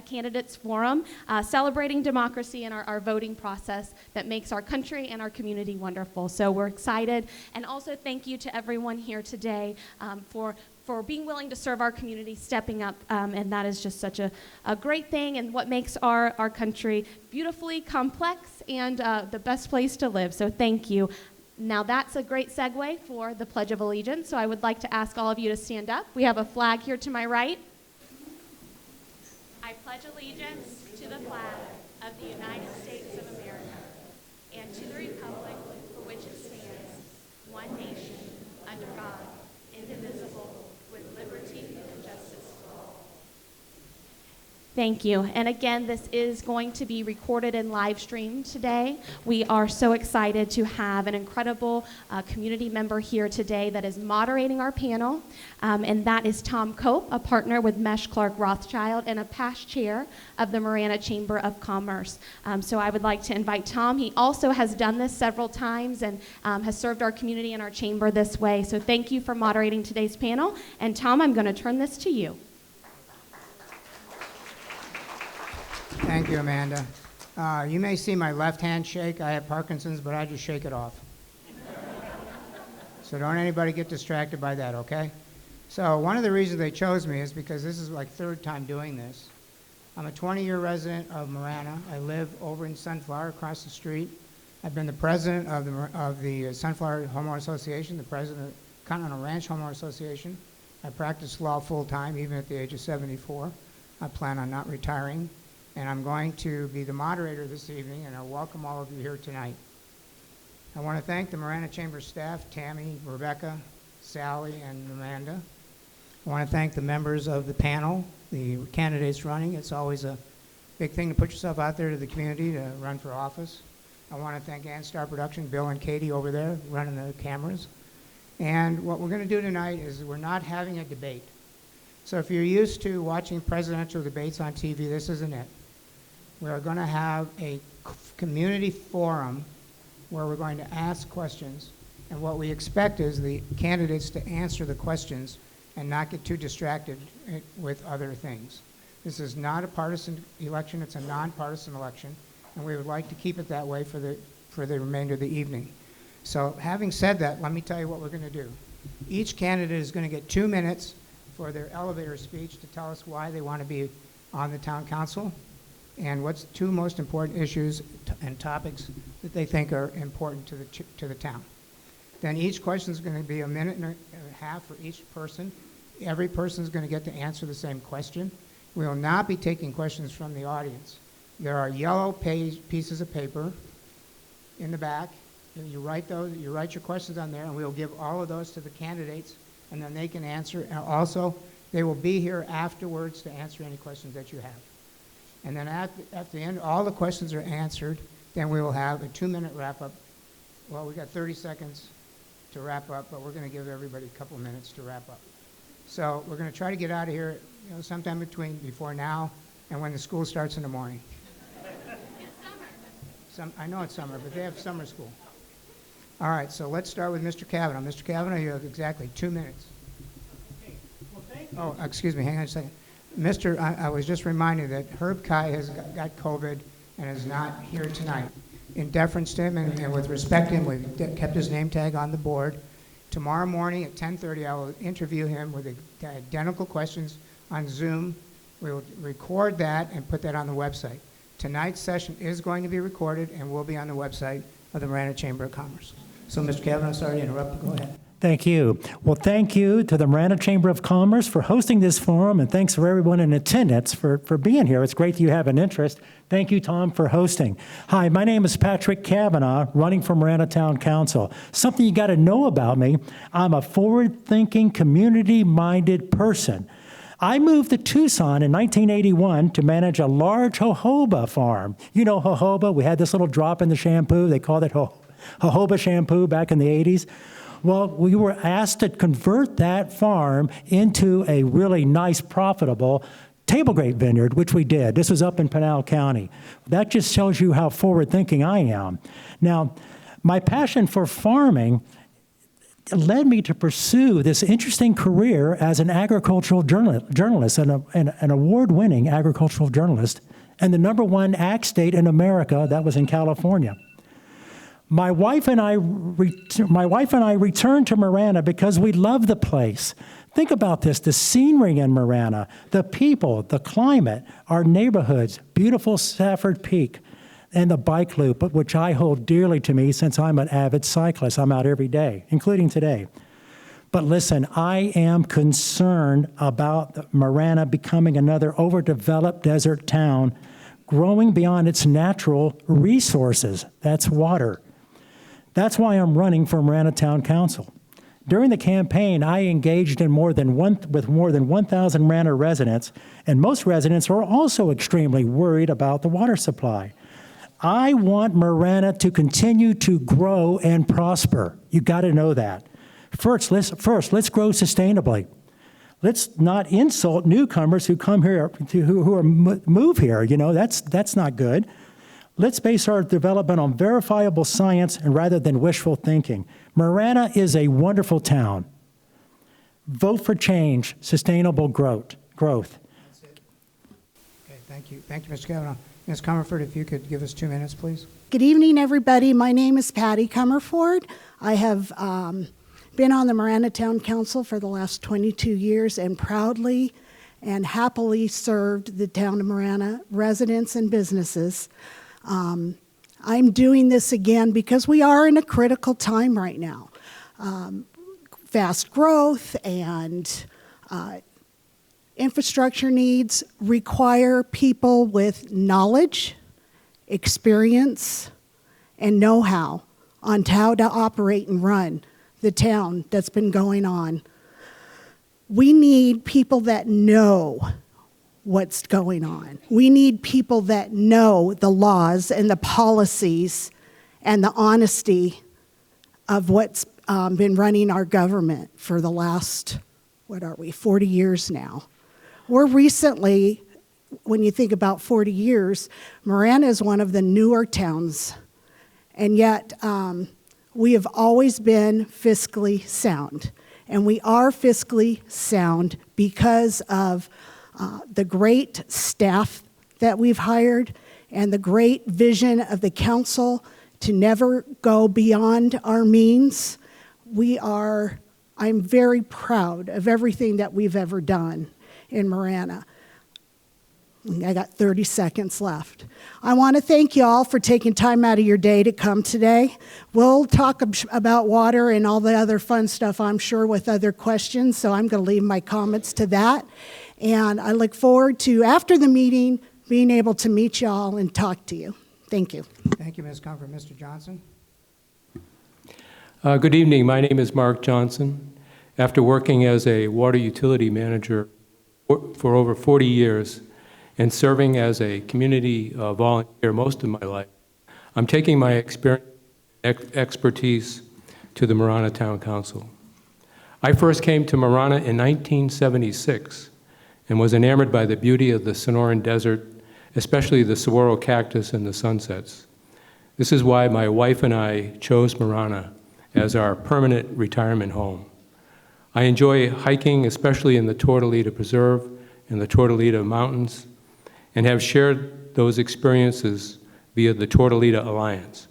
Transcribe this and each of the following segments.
Candidates Forum, celebrating democracy and our voting process that makes our country and our community wonderful. So we're excited. And also thank you to everyone here today for being willing to serve our community, stepping up, and that is just such a great thing and what makes our country beautifully complex and the best place to live. So thank you. Now that's a great segue for the Pledge of Allegiance, so I would like to ask all of you to stand up. We have a flag here to my right. I pledge allegiance to the flag of the United States of America and to the republic for which it stands, one nation, under God, indivisible, with liberty and justice for all. Thank you. And again, this is going to be recorded and live streamed today. We are so excited to have an incredible community member here today that is moderating our panel, and that is Tom Cope, a partner with Mesh Clark Rothschild and a past chair of the Marana Chamber of Commerce. So I would like to invite Tom. He also has done this several times and has served our community and our chamber this way. So thank you for moderating today's panel. And Tom, I'm going to turn this to you. Thank you, Amanda. You may see my left hand shake. I have Parkinson's, but I just shake it off. So don't anybody get distracted by that, okay? So one of the reasons they chose me is because this is like third time doing this. I'm a 20-year resident of Marana. I live over in Sunflower across the street. I've been the president of the Sunflower Homeowner Association, the president of the Continental Ranch Homeowner Association. I practice law full-time, even at the age of 74. I plan on not retiring. And I'm going to be the moderator this evening, and I welcome all of you here tonight. I want to thank the Marana Chamber staff, Tammy, Rebecca, Sally, and Miranda. I want to thank the members of the panel, the candidates running. It's always a big thing to put yourself out there to the community to run for office. I want to thank Anstar Production, Bill and Katie over there running the cameras. And what we're going to do tonight is we're not having a debate. So if you're used to watching presidential debates on TV, this isn't it. We're going to have a community forum where we're going to ask questions, and what we expect is the candidates to answer the questions and not get too distracted with other things. This is not a partisan election, it's a nonpartisan election, and we would like to keep it that way for the remainder of the evening. So having said that, let me tell you what we're going to do. Each candidate is going to get 2 minutes for their elevator speech to tell us why they want to be on the town council, and what's two most important issues and topics that they think are important to the town. Then each question is going to be a minute and a half for each person. Every person is going to get to answer the same question. We will not be taking questions from the audience. There are yellow pieces of paper in the back. You write your questions on there, and we'll give all of those to the candidates, and then they can answer. And also, they will be here afterwards to answer any questions that you have. And then at the end, all the questions are answered. Then we will have a 2-minute wrap-up. Well, we got 30 seconds to wrap up, but we're going to give everybody a couple minutes to wrap up. So we're going to try to get out of here, sometime before now and when the school starts in the morning. It's summer. I know it's summer, but they have summer school. All right, so let's start with Mr. Cavanaugh. Mr. Cavanaugh, you have exactly 2 minutes. Okay. Well, thank you. Oh, excuse me. Hang on a second. I was just reminded that Herb Kai has got COVID and is not here tonight. In deference to him and with respect to him, we've kept his name tag on the board. Tomorrow morning at 10:30, I will interview him with identical questions on Zoom. We will record that and put that on the website. Tonight's session is going to be recorded and will be on the website of the Marana Chamber of Commerce. So, Mr. Cavanaugh, sorry to interrupt. Go ahead. Thank you. Well, thank you to the Marana Chamber of Commerce for hosting this forum, and thanks for everyone in attendance for being here. It's great that you have an interest. Thank you, Tom, for hosting. Hi, my name is Patrick Cavanaugh, running for Marana Town Council. Something you got to know about me, I'm a forward-thinking, community-minded person. I moved to Tucson in 1981 to manage a large jojoba farm. You know jojoba? We had this little drop in the shampoo. They called it jojoba shampoo back in the 80s. Well, we were asked to convert that farm into a really nice, profitable table grape vineyard, which we did. This was up in Pinal County. That just shows you how forward-thinking I am. Now, my passion for farming led me to pursue this interesting career as an agricultural journalist, an award-winning agricultural journalist, and the #1 ag state in America, that was in California. My wife and I returned to Marana because we love the place. Think about this, the scenery in Marana, the people, the climate, our neighborhoods, beautiful Safford Peak, and the bike loop, which I hold dearly to me since I'm an avid cyclist. I'm out every day, including today. But listen, I am concerned about Marana becoming another overdeveloped desert town, growing beyond its natural resources. That's water. That's why I'm running for Marana Town Council. During the campaign, I engaged with more than 1,000 Marana residents, and most residents are also extremely worried about the water supply. I want Marana to continue to grow and prosper. You got to know that. First, let's grow sustainably. Let's not insult newcomers who come here, move here. You know, that's not good. Let's base our development on verifiable science and rather than wishful thinking. Marana is a wonderful town. Vote for change, sustainable growth. That's it. Okay, thank you. Thank you, Mr. Cavanaugh. Ms. Cummerford, if you could give us 2 minutes, please. Good evening, everybody. My name is Patti Cummerford. I have been on the Miranda Town Council for the last 22 years and proudly and happily served the town of Marana residents and businesses. I'm doing this again because we are in a critical time right now. Fast growth and infrastructure needs require people with knowledge, experience, and know-how on how to operate and run the town that's been going on. We need people that know what's going on. We need people that know the laws and the policies and the honesty of what's been running our government for the last, 40 years now. We're recently, when you think about 40 years, Marana is one of the newer towns, and yet we have always been fiscally sound. And we are fiscally sound because of the great staff that we've hired and the great vision of the council to never go beyond our means. I'm very proud of everything that we've ever done in Marana. I got 30 seconds left. I want to thank you all for taking time out of your day to come today. We'll talk about water and all the other fun stuff, I'm sure, with other questions, so I'm going to leave my comments to that. And I look forward to, after the meeting, being able to meet you all and talk to you. Thank you. Thank you, Ms. Comfort. Mr. Johnson? Good evening. My name is Mark Johnson. After working as a water utility manager for over 40 years and serving as a community volunteer most of my life, I'm taking my experience and expertise to the Marana Town Council. I first came to Marana in 1976 and was enamored by the beauty of the Sonoran Desert, especially the saguaro cactus and the sunsets. This is why my wife and I chose Marana as our permanent retirement home. I enjoy hiking, especially in the Tortolita Preserve and the Tortolita Mountains, and have shared those experiences via the Tortolita Alliance.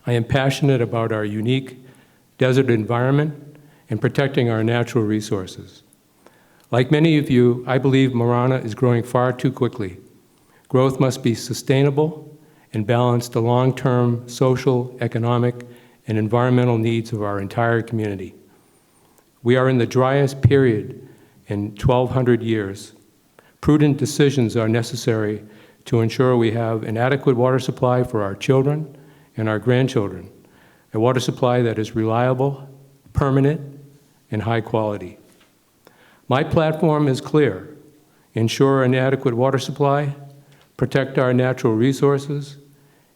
I am passionate about our unique desert environment and protecting our natural resources. Like many of you, I believe Marana is growing far too quickly. Growth must be sustainable and balance the long-term social, economic, and environmental needs of our entire community. We are in the driest period in 1,200 years. Prudent decisions are necessary to ensure we have an adequate water supply for our children and our grandchildren, a water supply that is reliable, permanent, and high quality. My platform is clear: ensure an adequate water supply, protect our natural resources,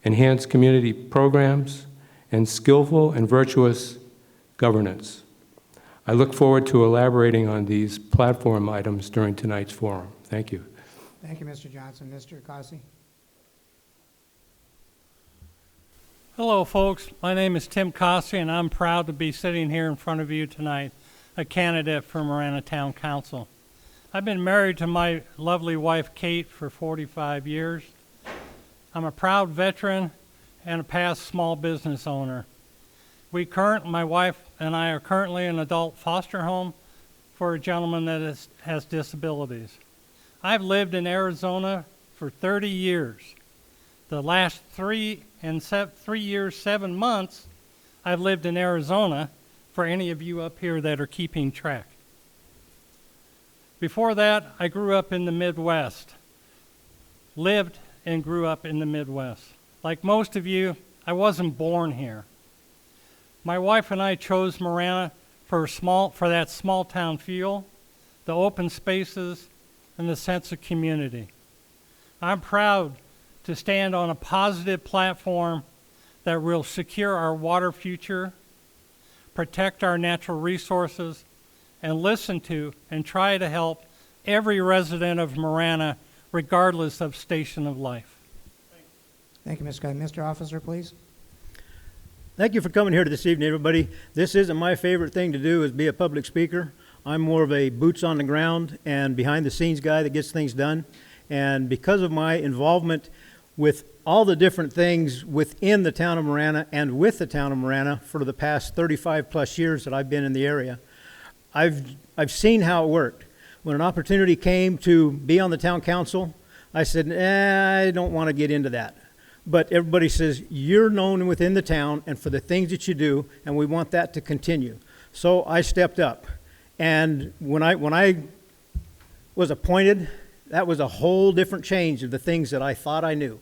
enhance community programs, and skillful and virtuous governance. I look forward to elaborating on these platform items during tonight's forum. Thank you. Thank you, Mr. Johnson. Mr. Kasi? Hello, folks. My name is Tim Cossey, and I'm proud to be sitting here in front of you tonight, a candidate for Marana Town Council. I've been married to my lovely wife, Kate, for 45 years. I'm a proud veteran and a past small business owner. My wife and I are currently in an adult foster home for a gentleman that has disabilities. I've lived in Arizona for 30 years. The last 3 years, 7 months, I've lived in Arizona, for any of you up here that are keeping track. Before that, I grew up in the Midwest, lived and grew up in the Midwest. Like most of you, I wasn't born here. My wife and I chose Marana for that small town feel, the open spaces, and the sense of community. I'm proud to stand on a positive platform that will secure our water future, protect our natural resources, and listen to and try to help every resident of Marana, regardless of station of life. Thank you, Mr. Guy. Mr. Officer, please. Thank you for coming here this evening, everybody. This isn't my favorite thing to do, is be a public speaker. I'm more of a boots on the ground and behind the scenes guy that gets things done. And because of my involvement with all the different things within the town of Marana and with the town of Marana for the past 35 plus years that I've been in the area, I've seen how it worked. When an opportunity came to be on the town council, I said, I don't want to get into that. But everybody says, you're known within the town and for the things that you do, and we want that to continue. So I stepped up. And when I was appointed, that was a whole different change of the things that I thought I knew.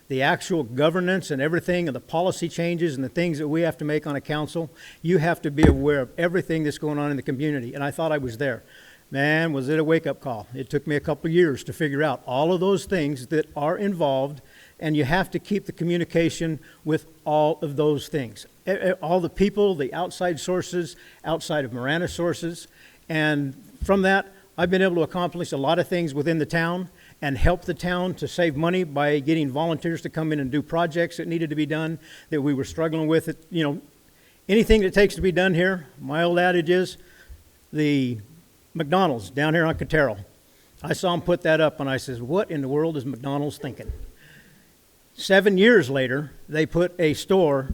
The actual governance and everything and the policy changes and the things that we have to make on a council, you have to be aware of everything that's going on in the community. And I thought I was there. Man, was it a wake-up call. It took me a couple of years to figure out all of those things that are involved, and you have to keep the communication with all of those things. All the people, the outside sources, outside of Marana sources. And from that, I've been able to accomplish a lot of things within the town and help the town to save money by getting volunteers to come in and do projects that needed to be done that we were struggling with. You know, anything that takes to be done here, my old adage is the McDonald's down here on Cotero. I saw them put that up and I says, what in the world is McDonald's thinking? 7 years later, they put a store,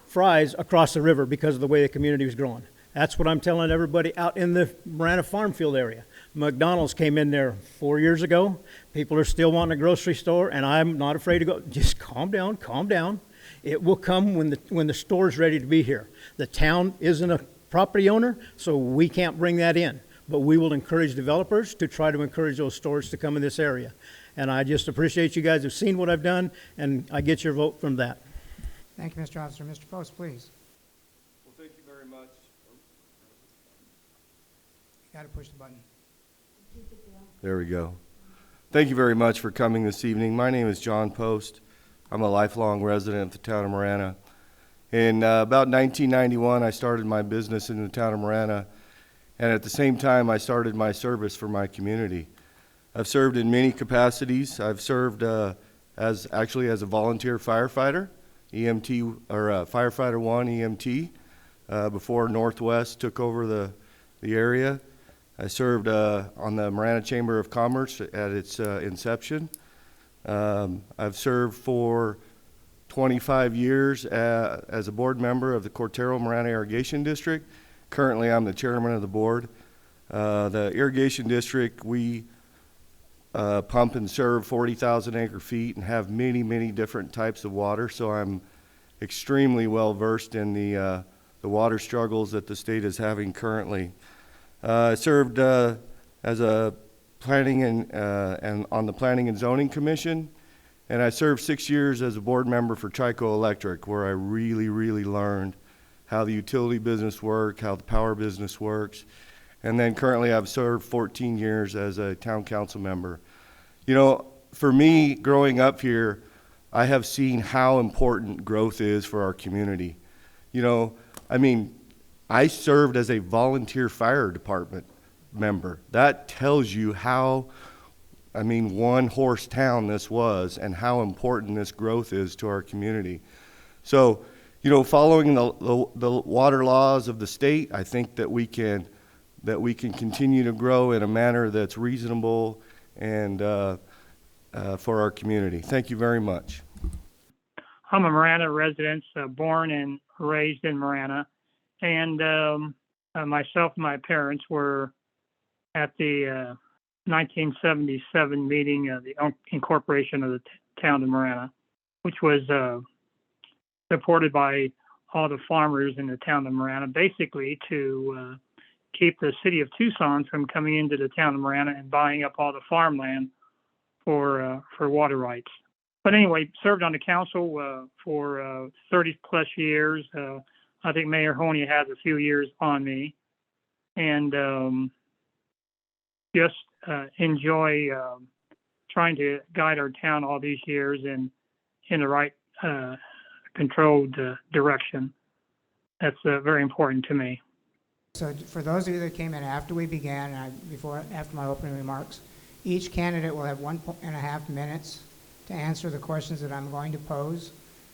Fry's, across the river because of the way the community was growing. That's what I'm telling everybody out in the Marana farm field area. McDonald's came in there 4 years ago. People are still wanting a grocery store, and I'm not afraid to go. Just calm down, calm down. It will come when the store's ready to be here. The town isn't a property owner, so we can't bring that in. But we will encourage developers to try to encourage those stores to come in this area. And I just appreciate you guys have seen what I've done, and I get your vote from that. Thank you, Mr. Officer. Mr. Post, please. Well, thank you very much. You got to push the button. There we go. Thank you very much for coming this evening. My name is John Post. I'm a lifelong resident of the town of Marana. In about 1991, I started my business in the town of Marana, and at the same time, I started my service for my community. I've served in many capacities. I've served as a volunteer firefighter, EMT, or Firefighter 1 EMT, before Northwest took over the area. I served on the Marana Chamber of Commerce at its inception. I've served for 25 years as a board member of the Cortero Marana Irrigation District. Currently, I'm the chairman of the board. The irrigation district, we pump and serve 40,000 acre feet and have many, many different types of water, so I'm extremely well versed in the water struggles that the state is having currently. I served as a planning and on the Planning and Zoning Commission, and I served 6 years as a board member for Chico Electric, where I really, really learned how the utility business works, how the power business works, and then currently I've served 14 years as a town council member. You know, for me, growing up here, I have seen how important growth is for our community. You know, I mean, I served as a volunteer fire department member. That tells you how, one horse town this was and how important this growth is to our community. So, following the water laws of the state, I think that we can continue to grow in a manner that's reasonable and for our community. Thank you very much. I'm a Marana resident, born and raised in Marana, and myself and my parents were at the 1977 meeting of the incorporation of the town of Marana, which was supported by all the farmers in the town of Marana, basically to keep the city of Tucson from coming into the town of Marana and buying up all the farmland for water rights. But anyway, served on the council for 30 plus years. I think Mayor Honey has a few years on me, and just enjoy trying to guide our town all these years in the right controlled direction. That's very important to me. So for those of you that came in after we began, after my opening remarks, each candidate will have 1.5 minutes to answer the questions that I'm going to pose.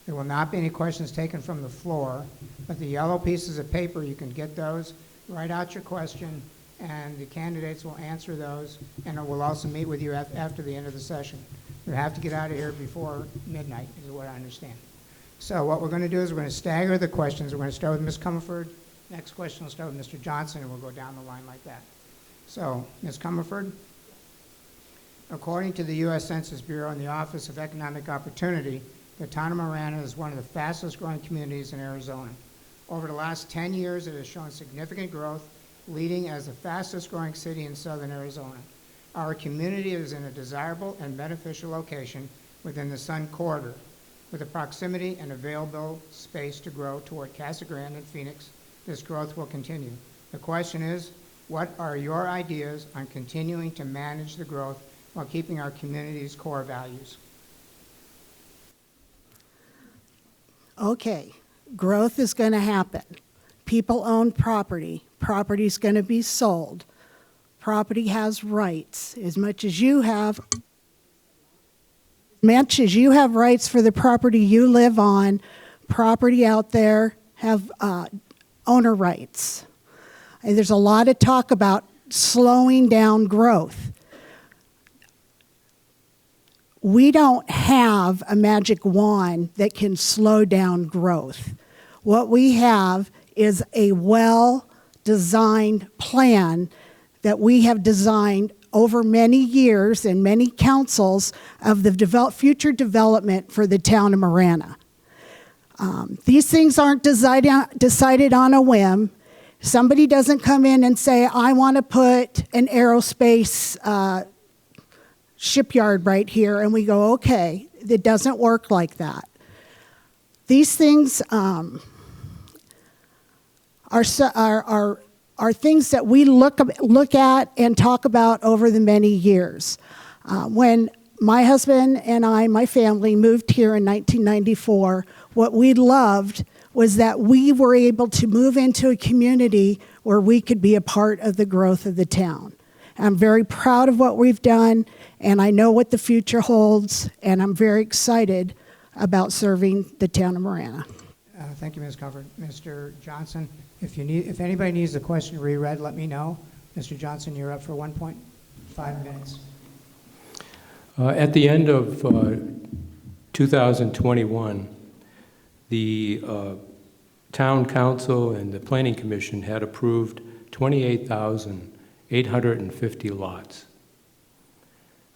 There will not be any questions taken from the floor, but the yellow pieces of paper, you can get those, write out your question, and the candidates will answer those, and we'll also meet with you after the end of the session. You have to get out of here before midnight, is what I understand. So what we're going to do is we're going to stagger the questions. We're going to start with Ms. Cummerford. Next question will start with Mr. Johnson, and we'll go down the line like that. So, Ms. Cummerford, according to the U.S. Census Bureau and the Office of Economic Opportunity, the town of Marana is one of the fastest growing communities in Arizona. Over the last 10 years, it has shown significant growth, leading as the fastest growing city in southern Arizona. Our community is in a desirable and beneficial location within the Sun Corridor, with the proximity and available space to grow toward Casa Grande and Phoenix. This growth will continue. The question is, what are your ideas on continuing to manage the growth while keeping our community's core values? Okay, growth is going to happen. People own property. Property's going to be sold. Property has rights. As much as you have rights for the property you live on, property out there have owner rights. And there's a lot of talk about slowing down growth. We don't have a magic wand that can slow down growth. What we have is a well-designed plan that we have designed over many years and many councils of the future development for the town of Marana. These things aren't decided on a whim. Somebody doesn't come in and say, I want to put an aerospace shipyard right here, and we go, okay. It doesn't work like that. These things are things that we look at and talk about over the many years. When my husband and my family moved here in 1994, what we loved was that we were able to move into a community where we could be a part of the growth of the town. I'm very proud of what we've done, and I know what the future holds, and I'm very excited about serving the town of Marana. Thank you, Ms. Comfort. Mr. Johnson, if anybody needs the question reread, let me know. Mr. Johnson, you're up for 1.5 minutes. At the end of 2021, the Town Council and the Planning Commission had approved 28,850 lots.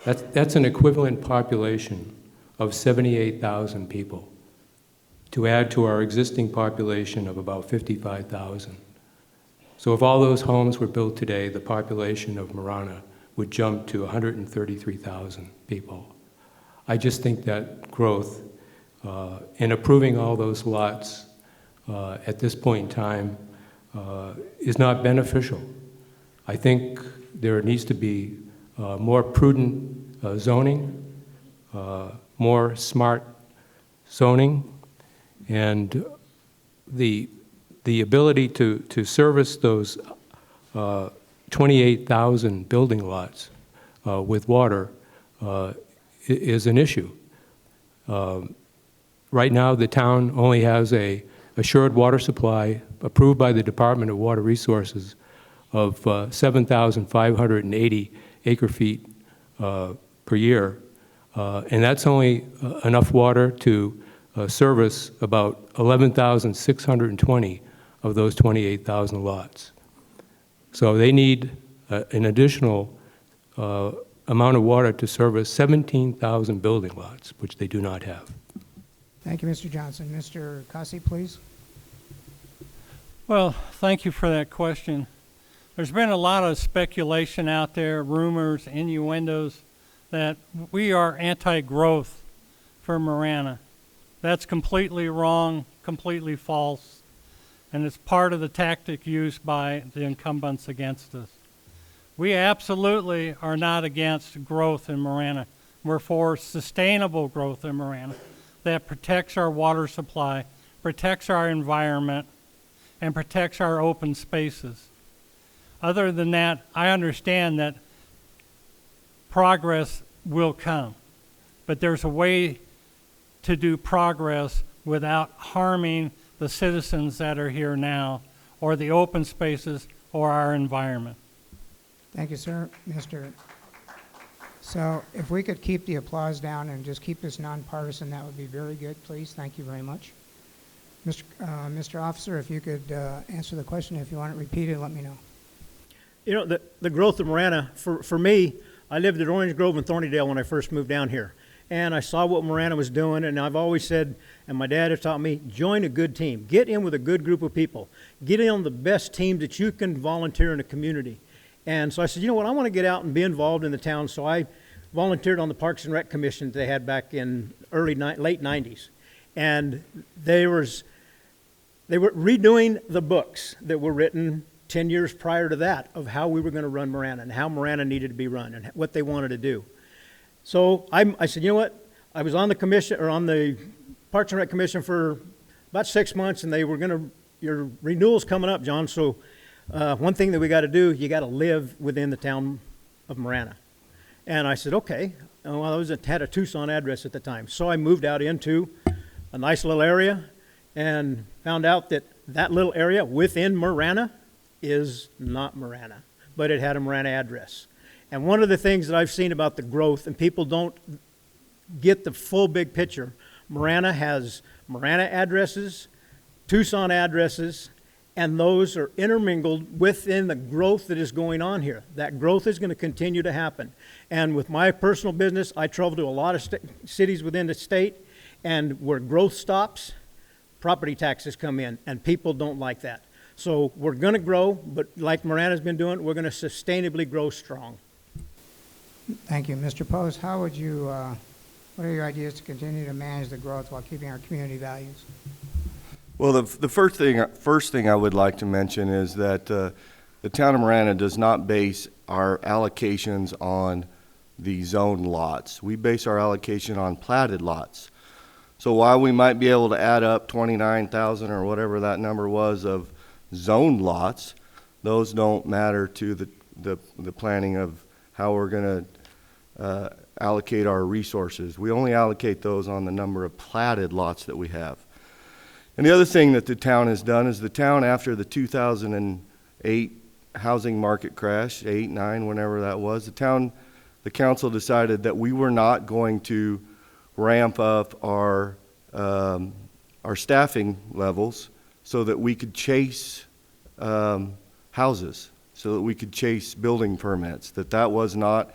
That's an equivalent population of 78,000 people, to add to our existing population of about 55,000. So if all those homes were built today, the population of Marana would jump to 133,000 people. I just think that growth and approving all those lots at this point in time is not beneficial. I think there needs to be more prudent zoning, more smart zoning, and the ability to service those 28,000 building lots with water is an issue. Right now, the town only has a assured water supply approved by the Department of Water Resources of 7,580 acre-feet per year. And that's only enough water to service about 11,620 of those 28,000 lots. So they need an additional amount of water to service 17,000 building lots, which they do not have. Thank you, Mr. Johnson. Mr. Cossey, please. Well, thank you for that question. There's been a lot of speculation out there, rumors, innuendos, that we are anti-growth for Marana. That's completely wrong, completely false, and it's part of the tactic used by the incumbents against us. We absolutely are not against growth in Marana. We're for sustainable growth in Marana that protects our water supply, protects our environment, and protects our open spaces. Other than that, I understand that progress will come, but there's a way to do progress without harming the citizens that are here now, or the open spaces, or our environment. Thank you, sir. So if we could keep the applause down and just keep this nonpartisan, that would be very good, please. Thank you very much. Mr. Officer, if you could answer the question. If you want it repeated, let me know. You know, the growth of Marana, for me, I lived at Orange Grove and Thornydale when I first moved down here. And I saw what Marana was doing, and I've always said, and my dad has taught me, join a good team. Get in with a good group of people. Get in on the best team that you can volunteer in a community. And so I said, you know what, I want to get out and be involved in the town. So I volunteered on the Parks and Rec Commission that they had back in late 90s. And they were redoing the books that were written 10 years prior to that of how we were going to run Marana and how Marana needed to be run and what they wanted to do. So I said, you know what, I was on the commission, or on the Parks and Rec Commission for about 6 months, and they were going to, your renewal's coming up, John, so one thing that we got to do, you got to live within the town of Marana. And I said, okay. Well, I had a Tucson address at the time. So I moved out into a nice little area and found out that that little area within Marana is not Marana, but it had a Marana address. And one of the things that I've seen about the growth, and people don't get the full big picture, Marana has Marana addresses, Tucson addresses, and those are intermingled within the growth that is going on here. That growth is going to continue to happen. And with my personal business, I travel to a lot of cities within the state, and where growth stops, property taxes come in, and people don't like that. So we're going to grow, but like Marana's been doing, we're going to sustainably grow strong. Thank you. Mr. Post, how would you, what are your ideas to continue to manage the growth while keeping our community values? Well, the first thing I would like to mention is that the town of Marana does not base our allocations on the zoned lots. We base our allocation on platted lots. So while we might be able to add up 29,000 or whatever that number was of zoned lots, those don't matter to the planning of how we're going to allocate our resources. We only allocate those on the number of platted lots that we have. And the other thing that the town has done is the town, after the 2008 housing market crash, 8, 9, whenever that was, the council decided that we were not going to ramp up our staffing levels so that we could chase houses, so that we could chase building permits, that was not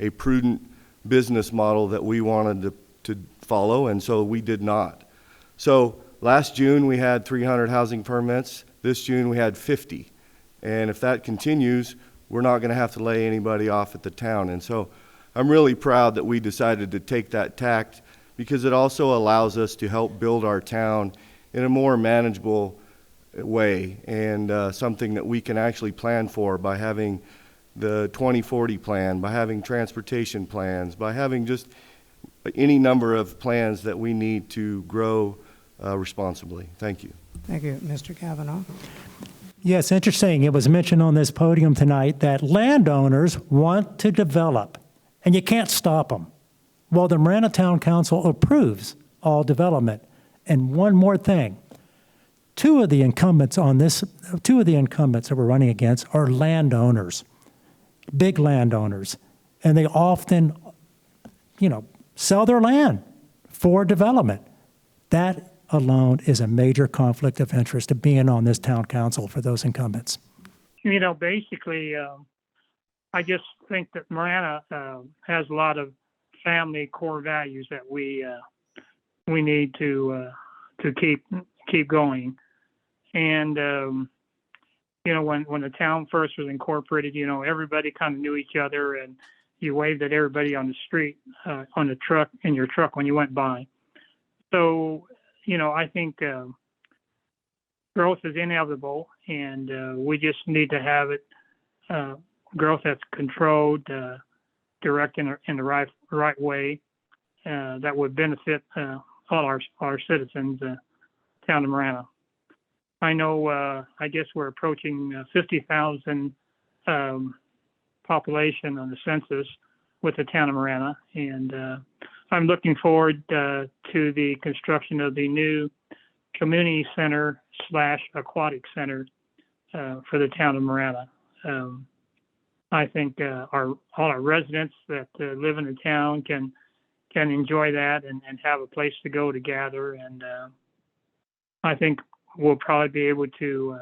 a prudent business model that we wanted to follow, and so we did not. So last June we had 300 housing permits. This June we had 50. And if that continues, we're not going to have to lay anybody off at the town. And so I'm really proud that we decided to take that tact, because it also allows us to help build our town in a more manageable way, and something that we can actually plan for by having the 2040 plan, by having transportation plans, by having just any number of plans that we need to grow responsibly. Thank you. Thank you. Mr. Cavanaugh? Yes, interesting. It was mentioned on this podium tonight that landowners want to develop, and you can't stop them. Well, the Marana Town Council approves all development. And one more thing. Two of the incumbents that we're running against are landowners, big landowners. And they often, sell their land for development. That alone is a major conflict of interest of being on this town council for those incumbents. Basically, I just think that Marana has a lot of family core values that we need to keep going. And when the town first was incorporated, everybody kind of knew each other, and you waved at everybody on the street, on the truck, in your truck when you went by. So, I think growth is inevitable, and we just need to have it growth that's controlled, direct in the right way, that would benefit all our citizens, town of Marana. I know, I guess we're approaching 50,000 population on the census with the town of Marana, and I'm looking forward to the construction of the new community center / aquatic center for the town of Marana. I think all our residents that live in the town can enjoy that and have a place to go to gather, and I think we'll probably be able to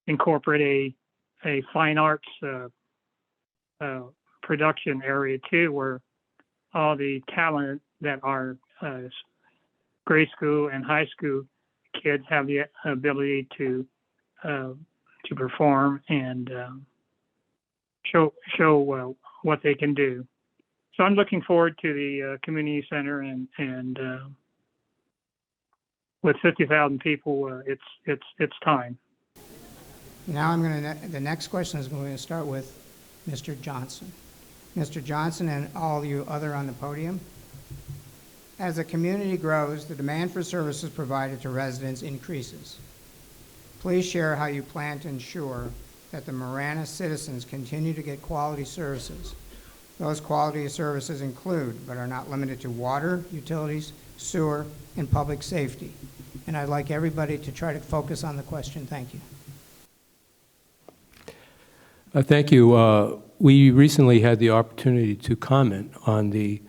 incorporate a fine arts production area too, where all the talent that our grade school and high school kids have the ability to perform and show what they can do. So I'm looking forward to the community center, and with 50,000 people, it's time. Now the next question is going to start with Mr. Johnson. Mr. Johnson and all you other on the podium. As the community grows, the demand for services provided to residents increases. Please share how you plan to ensure that the Marana citizens continue to get quality services. Those quality services include, but are not limited to, water, utilities, sewer, and public safety. And I'd like everybody to try to focus on the question. Thank you. Thank you. We recently had the opportunity to comment on the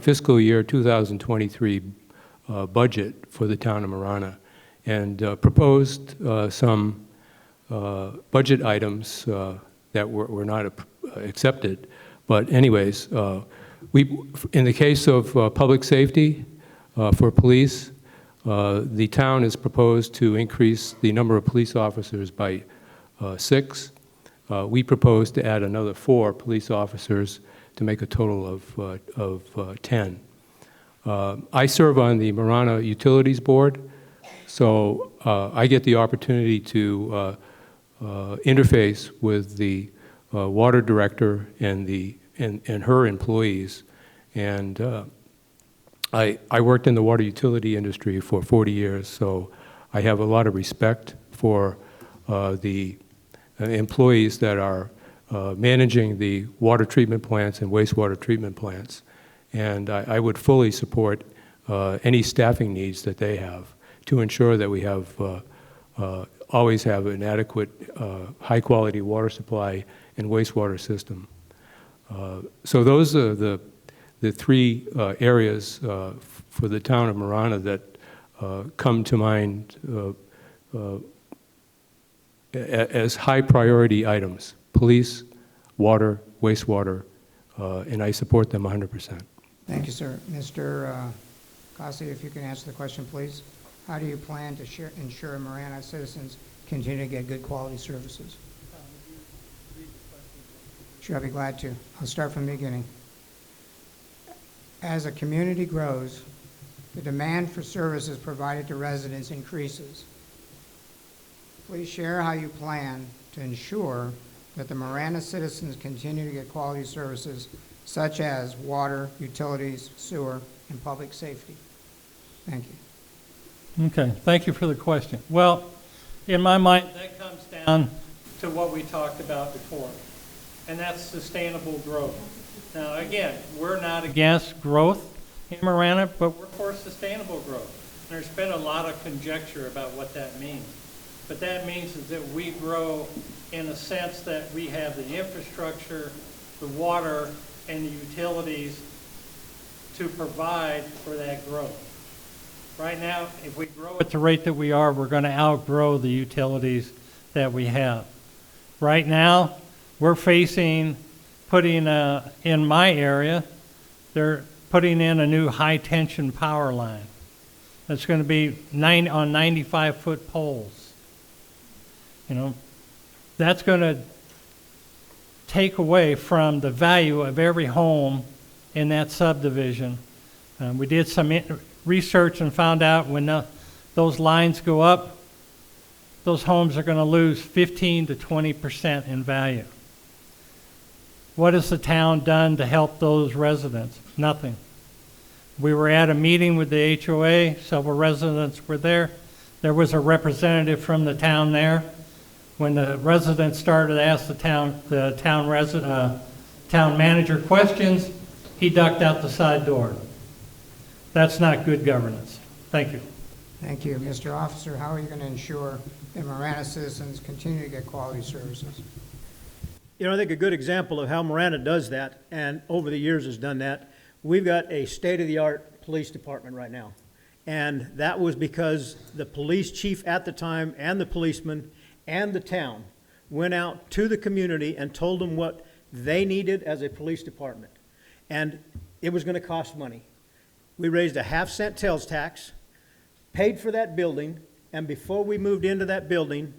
fiscal year 2023 budget for the town of Marana, and proposed some budget items that were not accepted. But anyways, in the case of public safety for police, the town has proposed to increase the number of police officers by 6. We propose to add another 4 police officers to make a total of 10. I serve on the Marana Utilities Board, so I get the opportunity to interface with the water director and her employees. And I worked in the water utility industry for 40 years, so I have a lot of respect for the employees that are managing the water treatment plants and wastewater treatment plants. And I would fully support any staffing needs that they have to ensure that we have always have an adequate, high-quality water supply and wastewater system. So those are the 3 areas for the town of Marana that come to mind as high priority items: police, water, wastewater, and I support them 100%. Thank you, sir. Mr. Cossey, if you can answer the question, please. How do you plan to ensure Marana citizens continue to get good quality services? Sure, I'll be glad to. I'll start from the beginning. As a community grows, the demand for services provided to residents increases. Please share how you plan to ensure that the Marana citizens continue to get quality services such as water, utilities, sewer, and public safety. Thank you. Okay, thank you for the question. Well, in my mind, that comes down to what we talked about before, and that's sustainable growth. Now, again, we're not against growth in Marana, but we're for sustainable growth. There's been a lot of conjecture about what that means. But that means is that we grow in a sense that we have the infrastructure, the water, and the utilities to provide for that growth. Right now, if we grow at the rate that we are, we're going to outgrow the utilities that we have. Right now, we're facing putting, in my area, they're putting in a new high-tension power line. That's going to be on 95-foot poles. You know, that's going to take away from the value of every home in that subdivision. We did some research and found out when those lines go up, those homes are going to lose 15 to 20% in value. What has the town done to help those residents? Nothing. We were at a meeting with the HOA, several residents were there. There was a representative from the town there. When the residents started to ask the town manager questions, he ducked out the side door. That's not good governance. Thank you. Thank you. Mr. Officer, how are you going to ensure that Marana citizens continue to get quality services? You know, I think a good example of how Miranda does that, and over the years has done that, we've got a state-of-the-art police department right now. And that was because the police chief at the time and the policemen and the town went out to the community and told them what they needed as a police department. And it was going to cost money. We raised a half-cent sales tax, paid for that building, and before we moved into that building,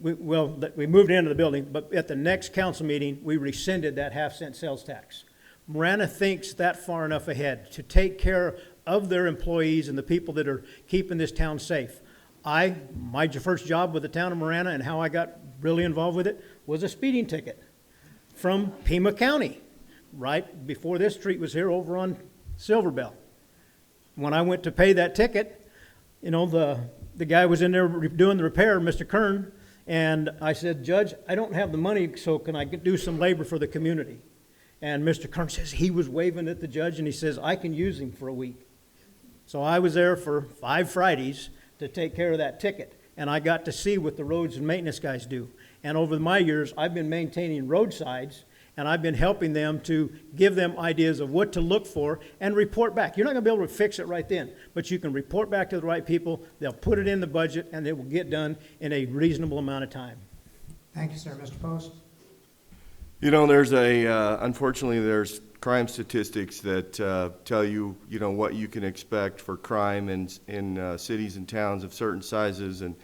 we moved into the building, but at the next council meeting, we rescinded that half-cent sales tax. Marana thinks that far enough ahead to take care of their employees and the people that are keeping this town safe. My first job with the town of Marana and how I got really involved with it was a speeding ticket from Pima County, right before this street was here over on Silverbell. When I went to pay that ticket, you know, the guy was in there doing the repair, Mr. Kern, and I said, Judge, I don't have the money, so can I do some labor for the community? And Mr. Kern says he was waving at the judge, and he says, I can use him for a week. So I was there for 5 Fridays to take care of that ticket, and I got to see what the roads and maintenance guys do. And over my years, I've been maintaining roadsides, and I've been helping them to give them ideas of what to look for and report back. You're not going to be able to fix it right then, but you can report back to the right people. They'll put it in the budget, and it will get done in a reasonable amount of time. Thank you, sir. Mr. Post? You know, unfortunately, there's crime statistics that tell you, what you can expect for crime in cities and towns of certain sizes. And,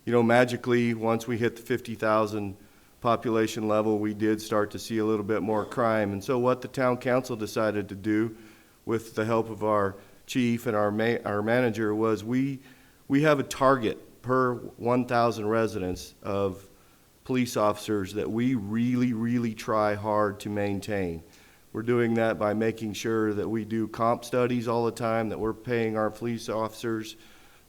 magically, once we hit the 50,000 population level, we did start to see a little bit more crime. And so what the town council decided to do with the help of our chief and our manager was we have a target per 1,000 residents of police officers that we really, really try hard to maintain. We're doing that by making sure that we do comp studies all the time, that we're paying our police officers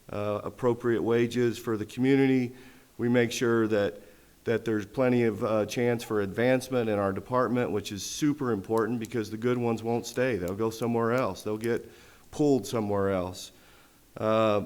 appropriate wages for the community. We make sure that there's plenty of chance for advancement in our department, which is super important because the good ones won't stay. They'll go somewhere else. They'll get pulled somewhere else.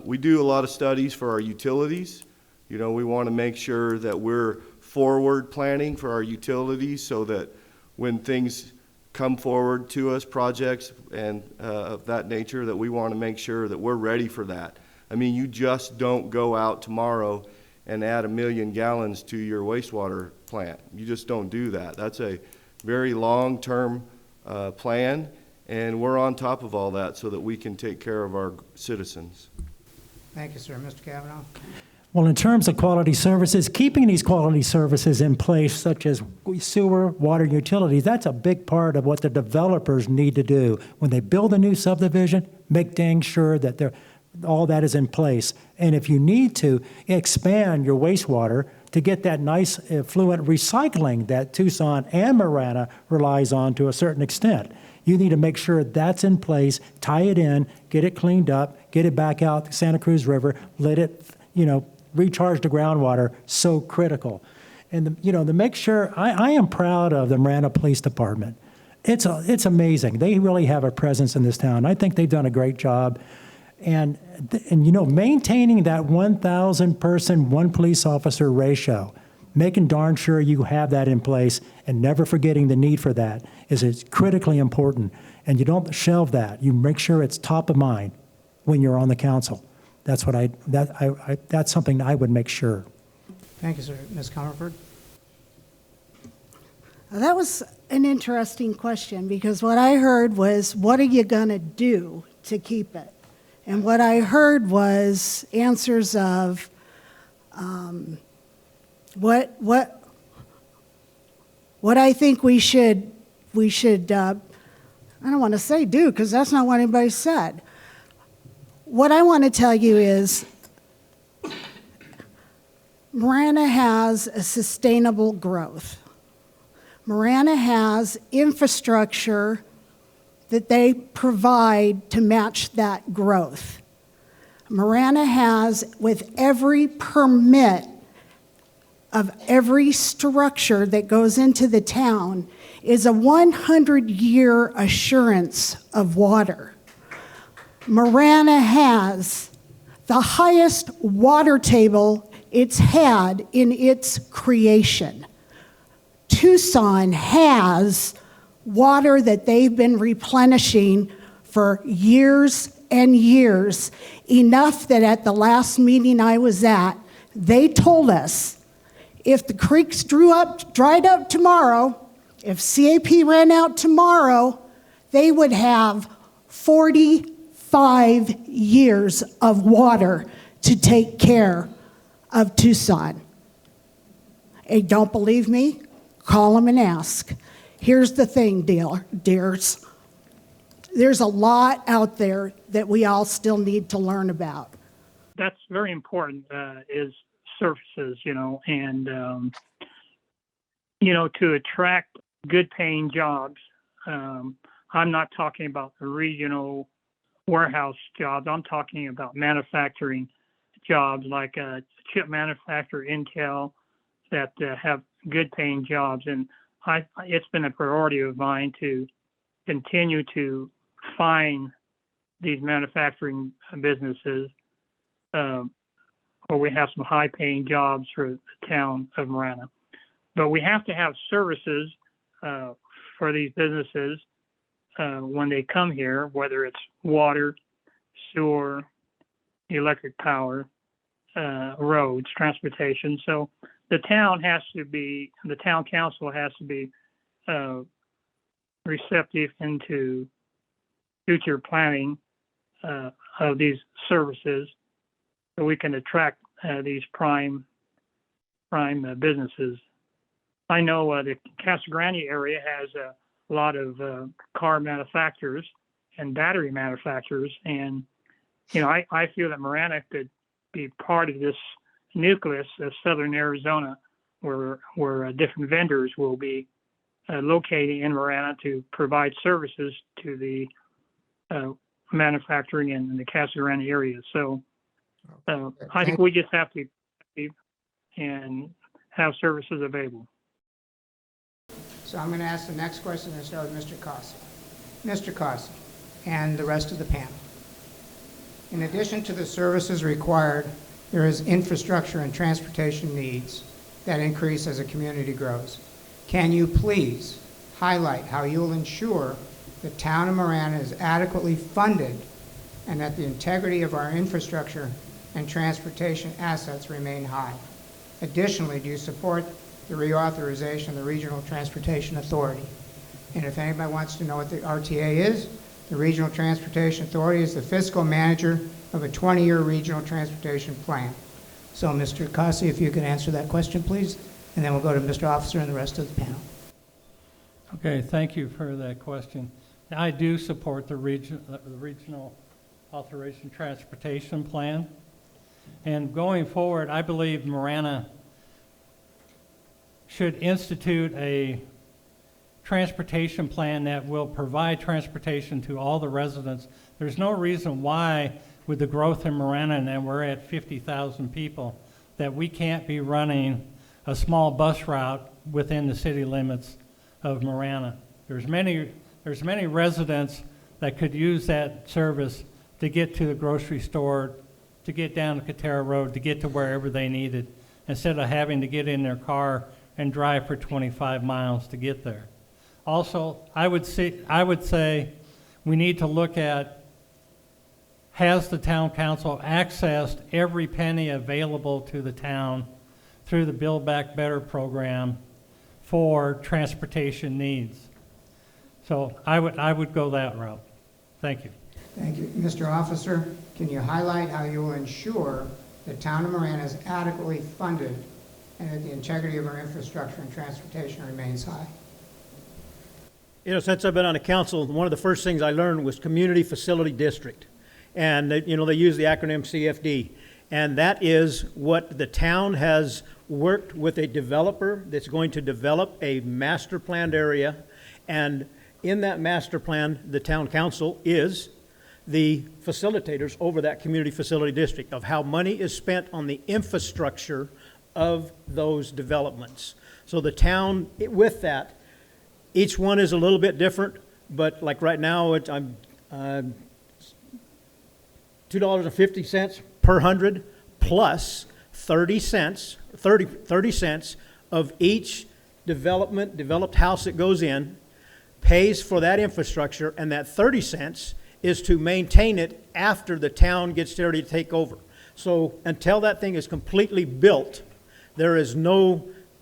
We do a lot of studies for our utilities. We want to make sure that we're forward planning for our utilities so that when things come forward to us, projects and of that nature, that we want to make sure that we're ready for that. I mean, you just don't go out tomorrow and add 1 million gallons to your wastewater plant. You just don't do that. That's a very long-term plan, and we're on top of all that so that we can take care of our citizens. Thank you, sir. Mr. Cavanaugh? Well, in terms of quality services, keeping these quality services in place, such as sewer, water, utilities, that's a big part of what the developers need to do. When they build a new subdivision, make dang sure that all that is in place. And if you need to expand your wastewater to get that nice effluent recycling that Tucson and Marana relies on to a certain extent, you need to make sure that's in place, tie it in, get it cleaned up, get it back out the Santa Cruz River, let it, recharge the groundwater, so critical. And, to make sure, I am proud of the Marana Police Department. It's amazing. They really have a presence in this town. I think they've done a great job. And maintaining that 1,000 person, one police officer ratio, making darn sure you have that in place and never forgetting the need for that is critically important. And you don't shelve that. You make sure it's top of mind when you're on the council. That's that's something I would make sure. Thank you, sir. Ms. Cummerford? That was an interesting question because what I heard was, what are you going to do to keep it? And what I heard was answers of what I think we should I don't want to say do because that's not what anybody said. What I want to tell you is Marana has a sustainable growth. Marana has infrastructure that they provide to match that growth. Marana has, with every permit of every structure that goes into the town, is a 100-year assurance of water. Marana has the highest water table it's had in its creation. Tucson has water that they've been replenishing for years and years, enough that at the last meeting I was at, they told us if the creeks dried up tomorrow, if CAP ran out tomorrow, they would have 45 years of water to take care of Tucson. And don't believe me? Call them and ask. Here's the thing, dears. There's a lot out there that we all still need to learn about. That's very important, is services, and, to attract good paying jobs. I'm not talking about the regional warehouse jobs. I'm talking about manufacturing jobs like chip manufacturer, Intel, that have good paying jobs. And it's been a priority of mine to continue to find these manufacturing businesses where we have some high paying jobs for the town of Marana. But we have to have services for these businesses when they come here, whether it's water, sewer, electric power, roads, transportation. So the town council has to be receptive into future planning of these services so we can attract these prime businesses. I know the Casa Grande area has a lot of car manufacturers and battery manufacturers, and I feel that Marana could be part of this nucleus of southern Arizona where different vendors will be located in Marana to provide services to the manufacturing in the Casa Grande area. So I think we just have to and have services available. So I'm going to ask the next question and start with Mr. Cossi. Mr. Cossi and the rest of the panel. In addition to the services required, there is infrastructure and transportation needs that increase as a community grows. Can you please highlight how you will ensure the town of Marana is adequately funded and that the integrity of our infrastructure and transportation assets remain high? Additionally, do you support the reauthorization of the Regional Transportation Authority? And if anybody wants to know what the RTA is, the Regional Transportation Authority is the fiscal manager of a 20-year regional transportation plan. So, Mr. Cossi, if you could answer that question, please, and then we'll go to Mr. Officer and the rest of the panel. Okay, thank you for that question. I do support the Regional Authorization Transportation Plan. And going forward, I believe Marana should institute a transportation plan that will provide transportation to all the residents. There's no reason why, with the growth in Marana, and then we're at 50,000 people, that we can't be running a small bus route within the city limits of Marana. There's many residents that could use that service to get to the grocery store, to get down to Katera Road, to get to wherever they needed, instead of having to get in their car and drive for 25 miles to get there. Also, I would say we need to look at, has the town council accessed every penny available to the town through the Build Back Better program for transportation needs? So I would go that route. Thank you. Thank you. Mr. Officer, can you highlight how you will ensure the town of Marana is adequately funded and that the integrity of our infrastructure and transportation remains high? You know, since I've been on the council, one of the first things I learned was Community Facility District. And, they use the acronym CFD. And that is what the town has worked with a developer that's going to develop a master planned area. And in that master plan, the town council is the facilitators over that community facility district of how money is spent on the infrastructure of those developments. So the town, with that, each one is a little bit different, but like right now, I'm $2.50 per 100 plus 30 cents of each developed house that goes in pays for that infrastructure, and that 30 cents is to maintain it after the town gets ready to take over. So until that thing is completely built,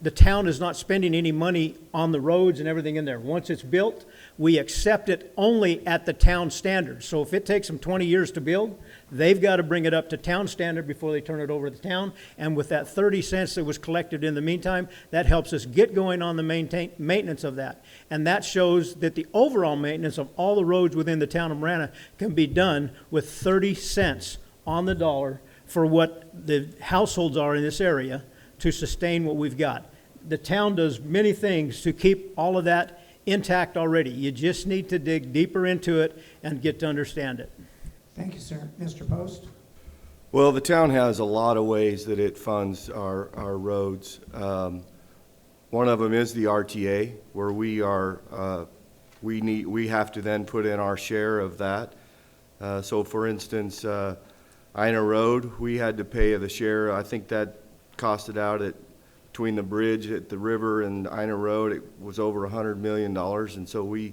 the town is not spending any money on the roads and everything in there. Once it's built, we accept it only at the town standard. So if it takes them 20 years to build, they've got to bring it up to town standard before they turn it over to the town. And with that 30 cents that was collected in the meantime, that helps us get going on the maintenance of that. And that shows that the overall maintenance of all the roads within the town of Marana can be done with 30 cents on the dollar for what the households are in this area to sustain what we've got. The town does many things to keep all of that intact already. You just need to dig deeper into it and get to understand it. Thank you, sir. Mr. Post? Well, the town has a lot of ways that it funds our roads. One of them is the RTA, where we have to then put in our share of that. So for instance, Ina Road, we had to pay the share. I think that costed out between the bridge at the river and Ina Road, it was over $100 million, and so we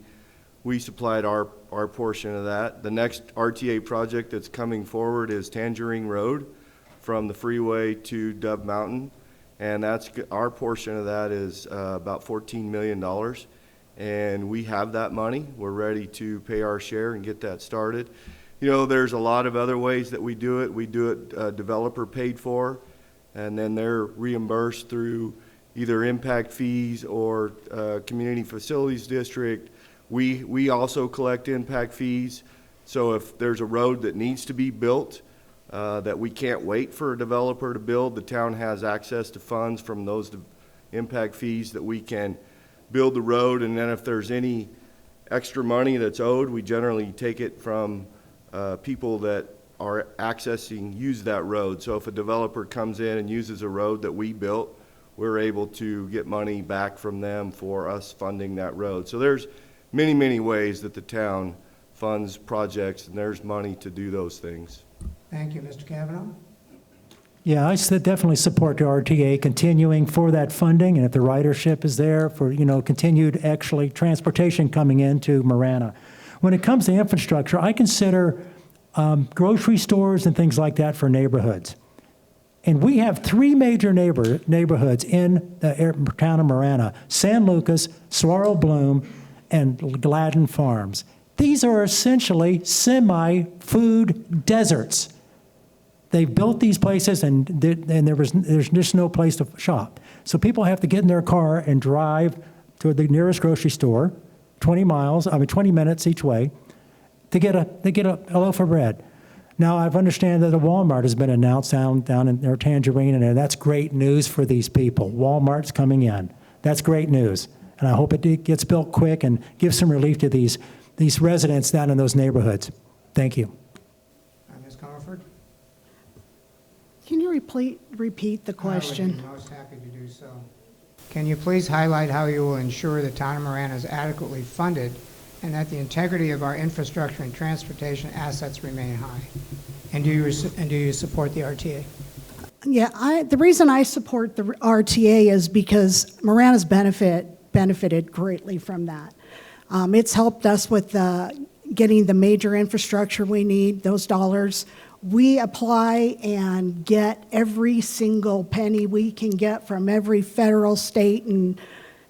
supplied our portion of that. The next RTA project that's coming forward is Tangerine Road from the freeway to Dove Mountain, and our portion of that is about $14 million, and we have that money. We're ready to pay our share and get that started. There's a lot of other ways that we do it. We do it developer paid for, and then they're reimbursed through either impact fees or community facilities district. We also collect impact fees. So if there's a road that needs to be built that we can't wait for a developer to build, the town has access to funds from those impact fees that we can build the road. And then if there's any extra money that's owed, we generally take it from people that are use that road. So if a developer comes in and uses a road that we built, we're able to get money back from them for us funding that road. So there's many, many ways that the town funds projects, and there's money to do those things. Thank you. Mr. Cavanaugh? Yeah, I definitely support the RTA continuing for that funding, and if the ridership is there for, continued actually transportation coming into Marana. When it comes to infrastructure, I consider grocery stores and things like that for neighborhoods. And we have three major neighborhoods in the town of Marana: San Lucas, Saguaro Bloom, and Gladden Farms. These are essentially semi-food deserts. They've built these places, and there's just no place to shop. So people have to get in their car and drive to the nearest grocery store, 20 minutes each way, to get a loaf of bread. Now, I understand that a Walmart has been announced down in their Tangerine, and that's great news for these people. Walmart's coming in. That's great news. And I hope it gets built quick and gives some relief to these residents down in those neighborhoods. Thank you. Ms. Cummerford? Can you repeat the question? I would be most happy to do so. Can you please highlight how you will ensure the town of Marana is adequately funded and that the integrity of our infrastructure and transportation assets remain high? And do you support the RTA? Yeah, the reason I support the RTA is because Marana's benefited greatly from that. It's helped us with getting the major infrastructure we need, those dollars. We apply and get every single penny we can get from every federal, state, and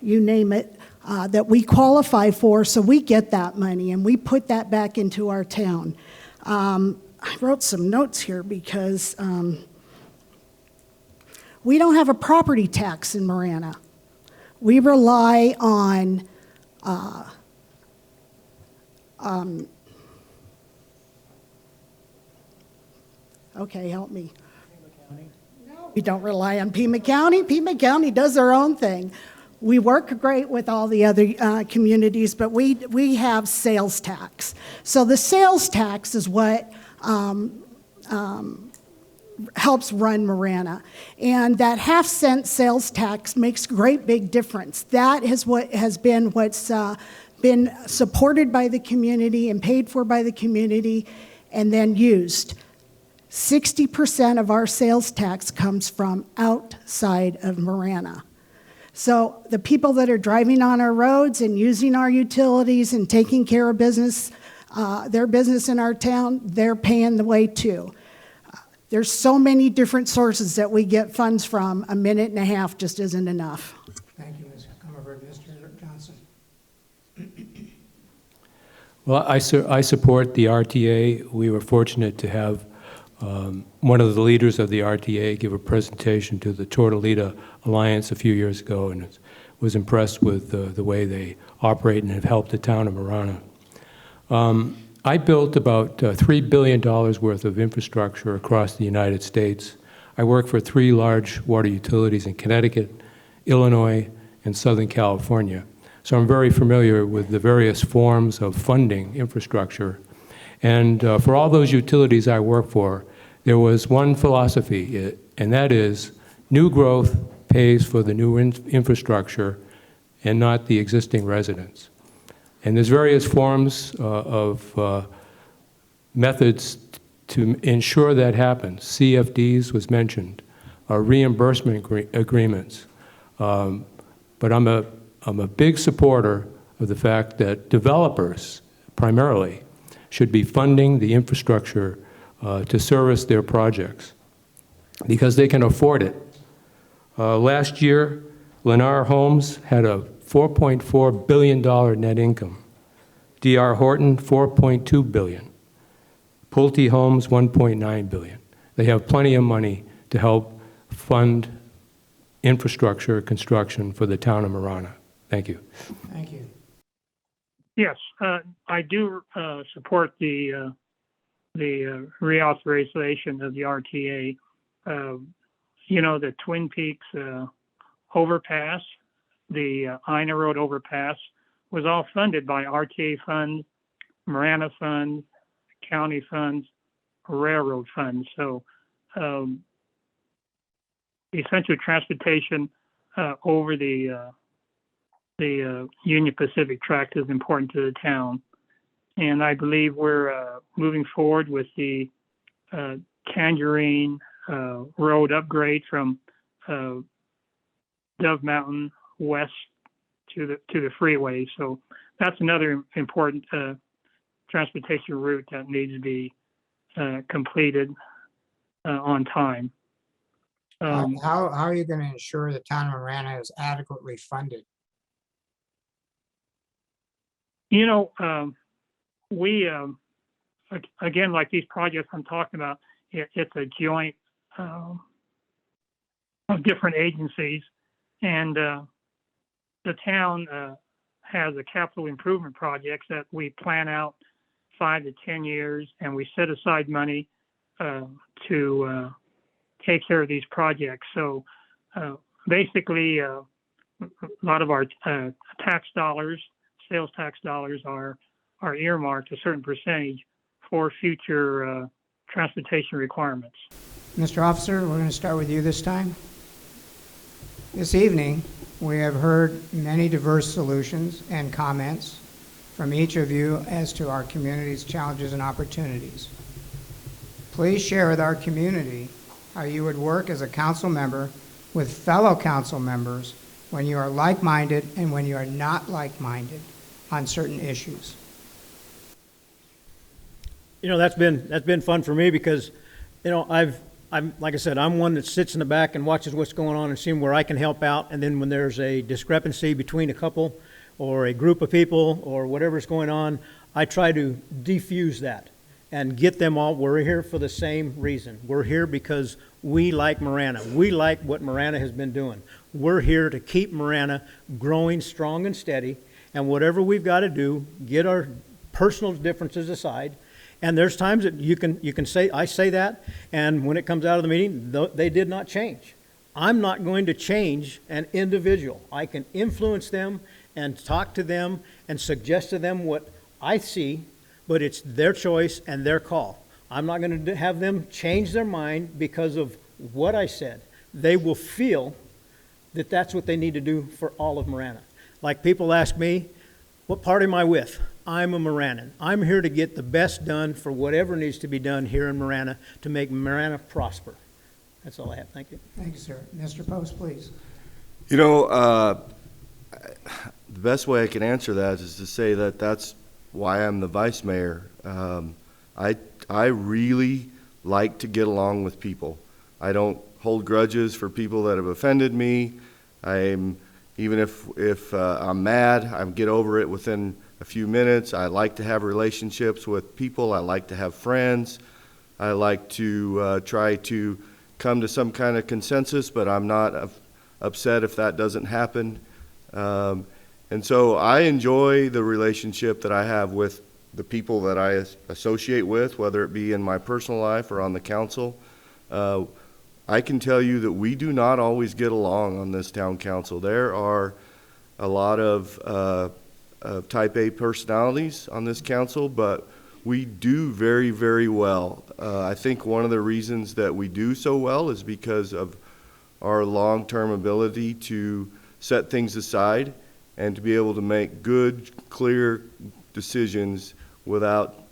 you name it, that we qualify for, so we get that money, and we put that back into our town. I wrote some notes here because we don't have a property tax in Marana. We rely on okay, help me. No, we don't rely on Pima County. Pima County does their own thing. We work great with all the other communities, but we have sales tax. So the sales tax is what helps run Marana. And that half-cent sales tax makes a great big difference. That is what has been what's been supported by the community and paid for by the community and then used. 60% of our sales tax comes from outside of Marana. So the people that are driving on our roads and using our utilities and taking care of business, their business in our town, they're paying the way too. There's so many different sources that we get funds from. A minute and a half just isn't enough. Thank you, Ms. Cummerford. Mr. Johnson. Well, I support the RTA. We were fortunate to have one of the leaders of the RTA give a presentation to the Tortolita Alliance a few years ago, and was impressed with the way they operate and have helped the town of Marana. I built about $3 billion worth of infrastructure across the United States. I work for 3 large water utilities in Connecticut, Illinois, and Southern California. So I'm very familiar with the various forms of funding infrastructure. And for all those utilities I work for, there was one philosophy, and that is new growth pays for the new infrastructure and not the existing residents. And there's various forms of methods to ensure that happens. CFDs was mentioned, reimbursement agreements. But I'm a big supporter of the fact that developers, primarily, should be funding the infrastructure to service their projects because they can afford it. Last year, Lennar Homes had a $4.4 billion net income. D.R. Horton, $4.2 billion. Pulte Homes, $1.9 billion. They have plenty of money to help fund infrastructure construction for the town of Marana. Thank you. Thank you. Yes, I do support the reauthorization of the RTA. You know, the Twin Peaks overpass, the Ina Road overpass, was all funded by RTA funds, Marana funds, county funds, railroad funds. So essential transportation over the Union Pacific tract is important to the town. And I believe we're moving forward with the Tangerine Road upgrade from Dove Mountain west to the freeway. So that's another important transportation route that needs to be completed on time. How are you going to ensure the town of Marana is adequately funded? You know, we, again, like these projects I'm talking about, it's a joint of different agencies, and the town has a capital improvement projects that we plan out 5 to 10 years, and we set aside money to take care of these projects. So basically, a lot of our tax dollars, sales tax dollars, are earmarked a certain percentage for future transportation requirements. Mr. Officer, we're going to start with you this time. This evening, we have heard many diverse solutions and comments from each of you as to our community's challenges and opportunities. Please share with our community how you would work as a council member with fellow council members when you are like-minded and when you are not like-minded on certain issues. You know, that's been fun for me because, you know, I'm like I said, I'm one that sits in the back and watches what's going on and seeing where I can help out. And then when there's a discrepancy between a couple or a group of people or whatever's going on, I try to defuse that and get them all. We're here for the same reason. We're here because we like Marana. We like what Marana has been doing. We're here to keep Marana growing strong and steady. And whatever we've got to do, get our personal differences aside. And there's times that you can say, I say that, and when it comes out of the meeting, they did not change. I'm not going to change an individual. I can influence them and talk to them and suggest to them what I see, but it's their choice and their call. I'm not going to have them change their mind because of what I said. They will feel that that's what they need to do for all of Marana. Like people ask me, what party am I with? I'm a Moranan. I'm here to get the best done for whatever needs to be done here in Marana to make Marana prosper. That's all I have. Thank you. Thank you, sir. Mr. Post, please. You know, the best way I can answer that is to say that that's why I'm the vice mayor. I really like to get along with people. I don't hold grudges for people that have offended me. Even if I'm mad, I get over it within a few minutes. I like to have relationships with people. I like to have friends. I like to try to come to some kind of consensus, but I'm not upset if that doesn't happen. And so I enjoy the relationship that I have with the people that I associate with, whether it be in my personal life or on the council. I can tell you that we do not always get along on this town council. There are a lot of type A personalities on this council, but we do very, very well. I think one of the reasons that we do so well is because of our long-term ability to set things aside and to be able to make good, clear decisions without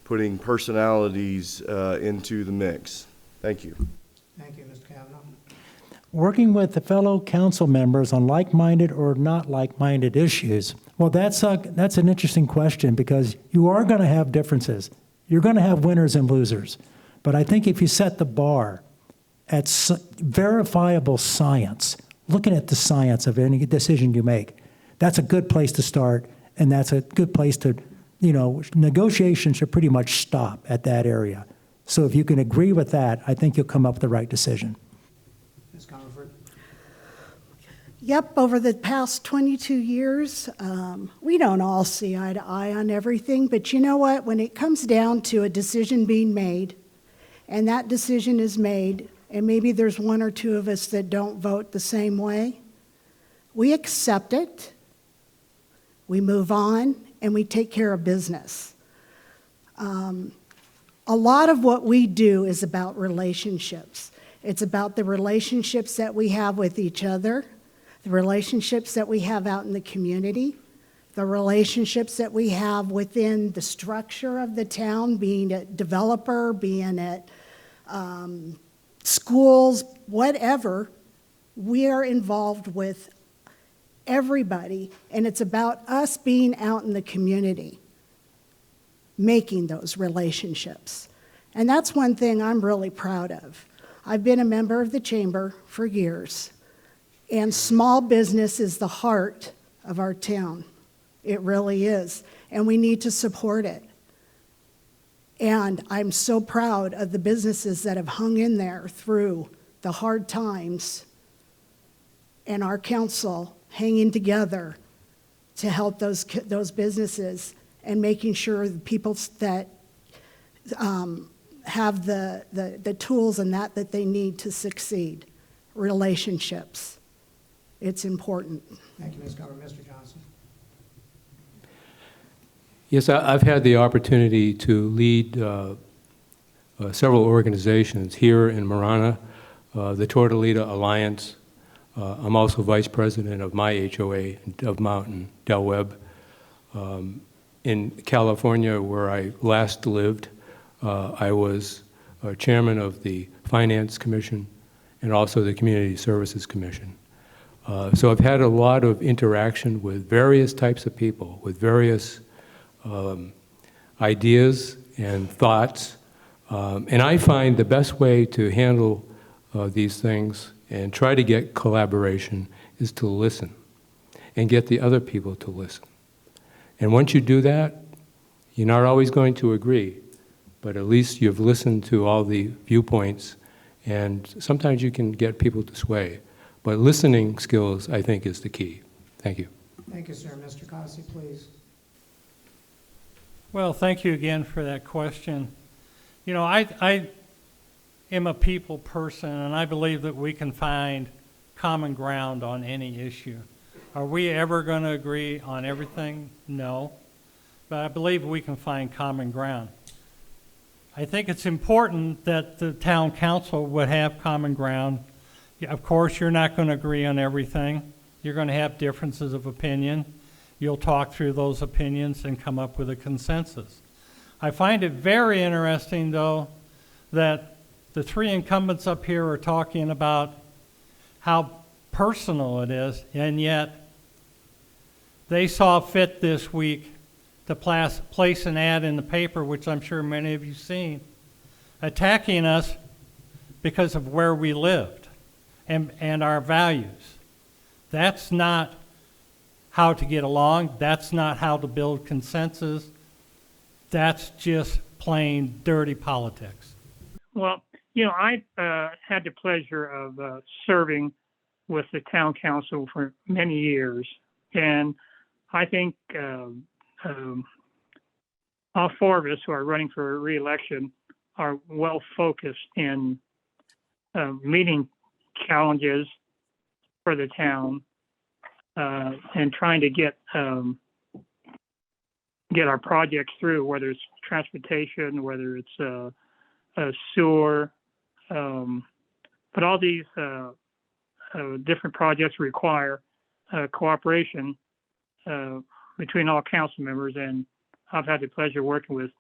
putting personalities into the mix. Thank you. Thank you, Mr. Cavanaugh. Working with the fellow council members on like-minded or not like-minded issues. Well, that's an interesting question because you are going to have differences. You're going to have winners and losers. But I think if you set the bar at verifiable science, looking at the science of any decision you make, that's a good place to start, and that's a good place to, negotiations should pretty much stop at that area. So if you can agree with that, I think you'll come up with the right decision. Ms. Cummerford. Yep, over the past 22 years, we don't all see eye to eye on everything, but you know what? When it comes down to a decision being made, and that decision is made, and maybe there's one or two of us that don't vote the same way, we accept it, we move on, and we take care of business. A lot of what we do is about relationships. It's about the relationships that we have with each other, the relationships that we have out in the community, the relationships that we have within the structure of the town, being a developer, being at schools, whatever. We are involved with everybody, and it's about us being out in the community, making those relationships. And that's one thing I'm really proud of. I've been a member of the chamber for years, and small business is the heart of our town. It really is, and we need to support it. And I'm so proud of the businesses that have hung in there through the hard times, and our council hanging together to help those businesses and making sure the people that have the tools and that they need to succeed. Relationships. It's important. Thank you, Ms. Cummerford. Mr. Johnson. Yes, I've had the opportunity to lead several organizations here in Marana, the Tortolita Alliance. I'm also vice president of my HOA, Dove Mountain, Del Webb. In California, where I last lived, I was chairman of the Finance Commission and also the Community Services Commission. So I've had a lot of interaction with various types of people, with various ideas and thoughts. And I find the best way to handle these things and try to get collaboration is to listen and get the other people to listen. And once you do that, you're not always going to agree, but at least you've listened to all the viewpoints, and sometimes you can get people to sway. But listening skills, I think, is the key. Thank you. Thank you, sir. Mr. Cossey, please. Well, thank you again for that question. You know, I am a people person, and I believe that we can find common ground on any issue. Are we ever going to agree on everything? No. But I believe we can find common ground. I think it's important that the town council would have common ground. Of course, you're not going to agree on everything. You're going to have differences of opinion. You'll talk through those opinions and come up with a consensus. I find it very interesting, though, that the three incumbents up here are talking about how personal it is, and yet they saw fit this week to place an ad in the paper, which I'm sure many of you have seen, attacking us because of where we lived and our values. That's not how to get along. That's not how to build consensus. That's just plain dirty politics. Well, you know, I had the pleasure of serving with the town council for many years, and I think all four of us who are running for re-election are well focused in meeting challenges for the town and trying to get our projects through, whether it's transportation, whether it's sewer, but all these different projects require cooperation between all council members, and I've had the pleasure working with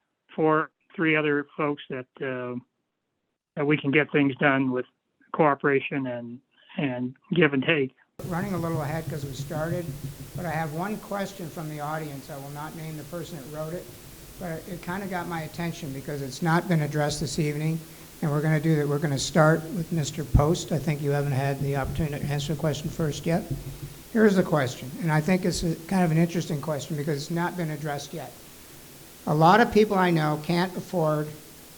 three other folks that we can get things done with cooperation and give and take. Running a little ahead because we started, but I have one question from the audience. I will not name the person that wrote it, but it kind of got my attention because it's not been addressed this evening, and we're going to do that. We're going to start with Mr. Post. I think you haven't had the opportunity to answer the question first yet. Here's the question, and I think it's kind of an interesting question because it's not been addressed yet. A lot of people I know can't afford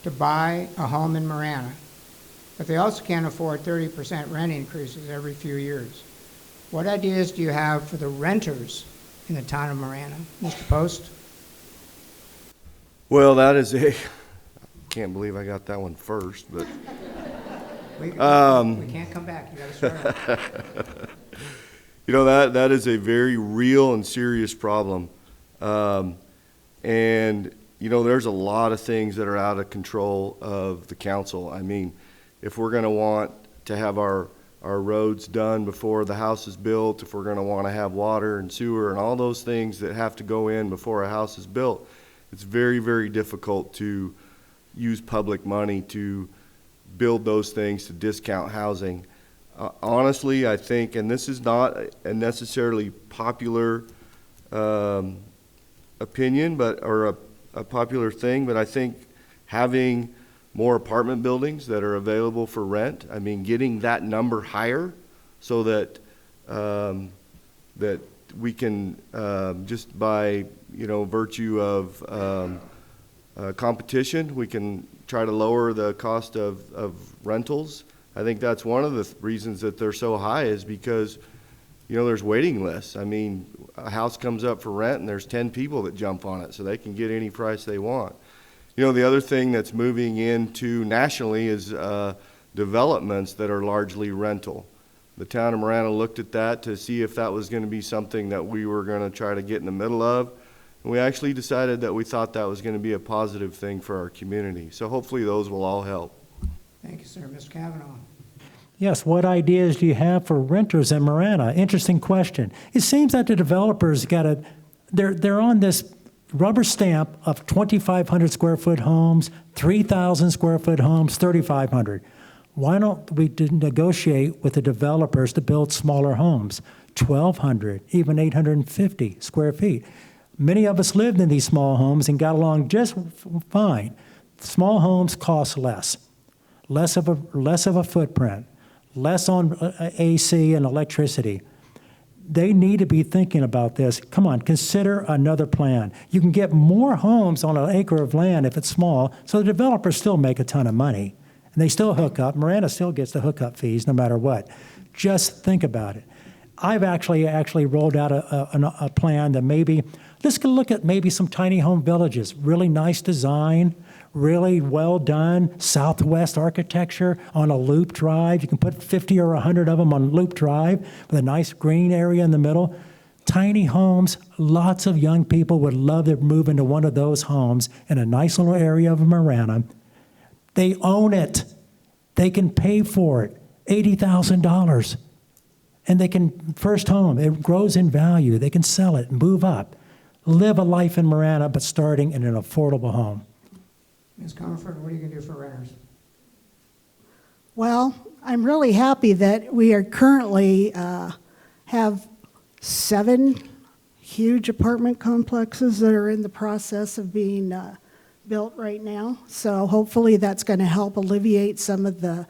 to buy a home in Marana, but they also can't afford 30% rent increases every few years. What ideas do you have for the renters in the town of Marana? Mr. Post? Well, that is I can't believe I got that one first, but We can't come back. You got to start over. you know, that is a very real and serious problem. And, you know, there's a lot of things that are out of control of the council. I mean, if we're going to want to have our roads done before the house is built, if we're going to want to have water and sewer and all those things that have to go in before a house is built, it's very, very difficult to use public money to build those things, to discount housing. Honestly, I think, and this is not a necessarily popular opinion, or a popular thing, but I think having more apartment buildings that are available for rent, I mean, getting that number higher so that that we can just by, you know, virtue of competition, we can try to lower the cost of rentals. I think that's one of the reasons that they're so high is because, you know, there's waiting lists. I mean, a house comes up for rent and there's 10 people that jump on it, so they can get any price they want. You know, the other thing that's moving into nationally is developments that are largely rental. The town of Marana looked at that to see if that was going to be something that we were going to try to get in the middle of. And we actually decided that we thought that was going to be a positive thing for our community. So hopefully those will all help. Thank you, sir. Mr. Cavanaugh. Yes, what ideas do you have for renters in Marana? Interesting question. It seems that the developers got a they're on this rubber stamp of 2,500 square foot homes, 3,000 square foot homes, 3,500. Why don't we negotiate with the developers to build smaller homes, 1,200, even 850 square feet? Many of us lived in these small homes and got along just fine. Small homes cost less of a footprint, less on AC and electricity. They need to be thinking about this. Come on, consider another plan. You can get more homes on an acre of land if it's small, so the developers still make a ton of money. And they still hook up. Miranda still gets the hookup fees no matter what. Just think about it. I've actually rolled out a plan that maybe, let's go look at maybe some tiny home villages, really nice design, really well done, Southwest architecture on a loop drive. You can put 50 or 100 of them on loop drive with a nice green area in the middle. Tiny homes, lots of young people would love to move into one of those homes in a nice little area of Marana. They own it. They can pay for it, $80,000. And they can, first home, it grows in value. They can sell it, move up, live a life in Marana, but starting in an affordable home. Ms. Cummerford, what are you going to do for renters? Well, I'm really happy that we are currently have 7 huge apartment complexes that are in the process of being built right now. So hopefully that's going to help alleviate some of the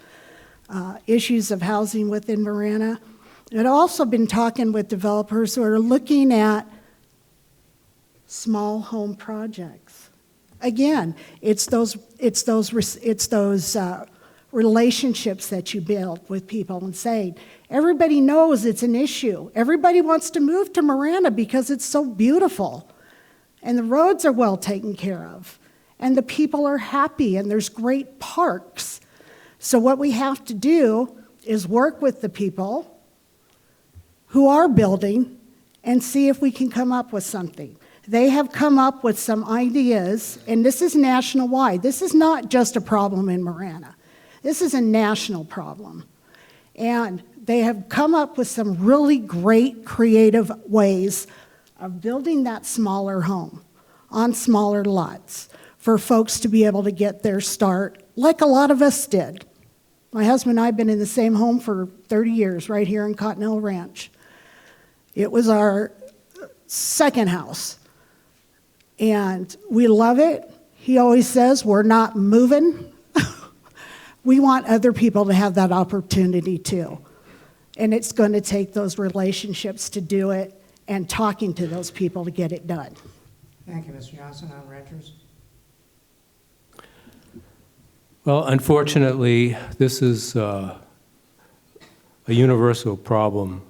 issues of housing within Marana. I've also been talking with developers who are looking at small home projects. Again, it's those relationships that you build with people and saying, everybody knows it's an issue. Everybody wants to move to Marana because it's so beautiful. And the roads are well taken care of. And the people are happy and there's great parks. So what we have to do is work with the people who are building and see if we can come up with something. They have come up with some ideas, and this is national-wide. This is not just a problem in Marana. This is a national problem. And they have come up with some really great creative ways of building that smaller home on smaller lots for folks to be able to get their start, like a lot of us did. My husband and I have been in the same home for 30 years, right here in Cotton Hill Ranch. It was our second house. And we love it. He always says, we're not moving. We want other people to have that opportunity too. And it's going to take those relationships to do it and talking to those people to get it done. Thank you, Mr. Johnson. On renters. Well, unfortunately, this is a universal problem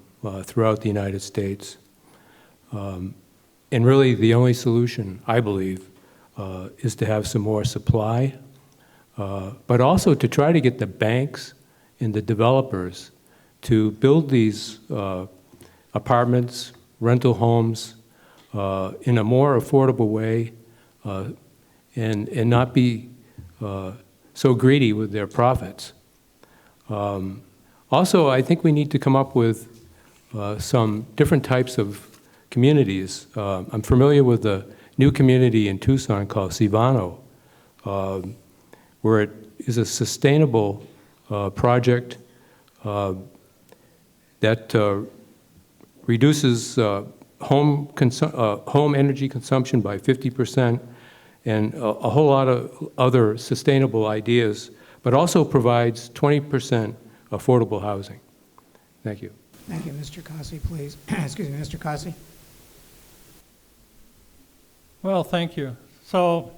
throughout the United States. And really, the only solution, I believe, is to have some more supply, but also to try to get the banks and the developers to build these apartments, rental homes, in a more affordable way, and not be so greedy with their profits. Also, I think we need to come up with some different types of communities. I'm familiar with a new community in Tucson called Cavanaugh, where it is a sustainable project that reduces home energy consumption by 50% and a whole lot of other sustainable ideas, but also provides 20% affordable housing. Thank you. Thank you. Mr. Cossey, please. Excuse me, Mr. Cossey. Well, thank you. So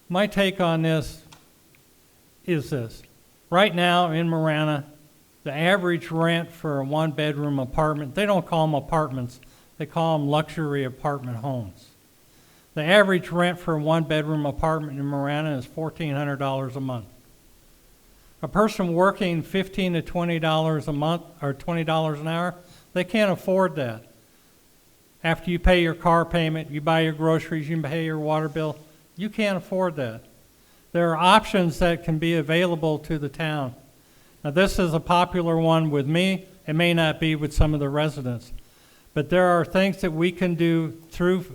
my take on this is this. Right now in Marana, the average rent for a one-bedroom apartment, they don't call them apartments, they call them luxury apartment homes. The average rent for a one-bedroom apartment in Marana is $1,400 a month. A person working $15 to $20 a month or $20 an hour, they can't afford that. After you pay your car payment, you buy your groceries, you pay your water bill, you can't afford that. There are options that can be available to the town. Now this is a popular one with me. It may not be with some of the residents. But there are things that we can do through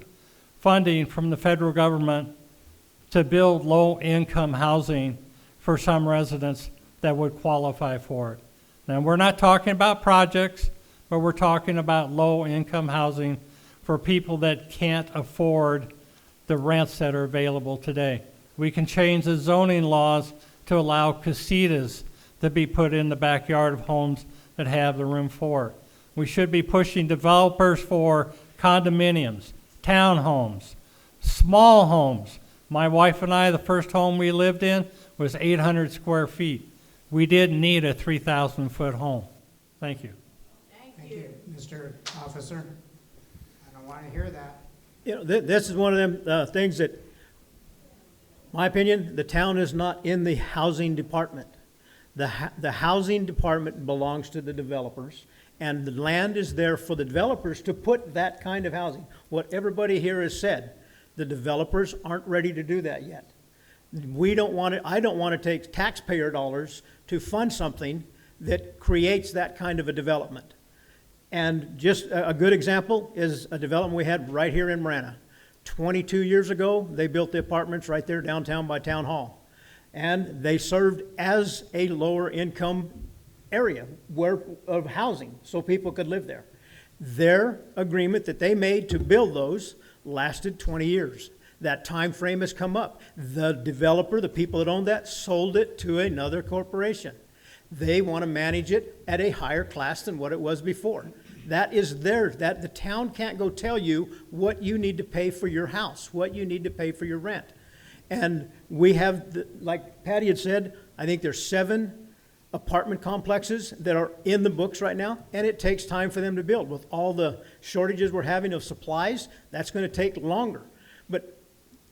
funding from the federal government to build low-income housing for some residents that would qualify for it. Now, we're not talking about projects, but we're talking about low-income housing for people that can't afford the rents that are available today. We can change the zoning laws to allow casitas to be put in the backyard of homes that have the room for it. We should be pushing developers for condominiums, townhomes, small homes. My wife and I, the first home we lived in was 800 square feet. We didn't need a 3,000-foot home. Thank you. Thank you, Mr. Officer. I don't want to hear that. You know, this is one of them things that, my opinion, the town is not in the housing department. The housing department belongs to the developers, and the land is there for the developers to put that kind of housing. What everybody here has said, the developers aren't ready to do that yet. We don't want to, I don't want to take taxpayer dollars to fund something that creates that kind of a development. And just a good example is a development we had right here in Marana. 22 years ago, they built the apartments right there downtown by Town Hall. And they served as a lower income area of housing, so people could live there. Their agreement that they made to build those lasted 20 years. That time frame has come up. The developer, the people that owned that, sold it to another corporation. They want to manage it at a higher class than what it was before. That is theirs. That the town can't go tell you what you need to pay for your house, what you need to pay for your rent. And we have, like Patti had said, I think there's 7 apartment complexes that are in the books right now, and it takes time for them to build. With all the shortages we're having of supplies, that's going to take longer. But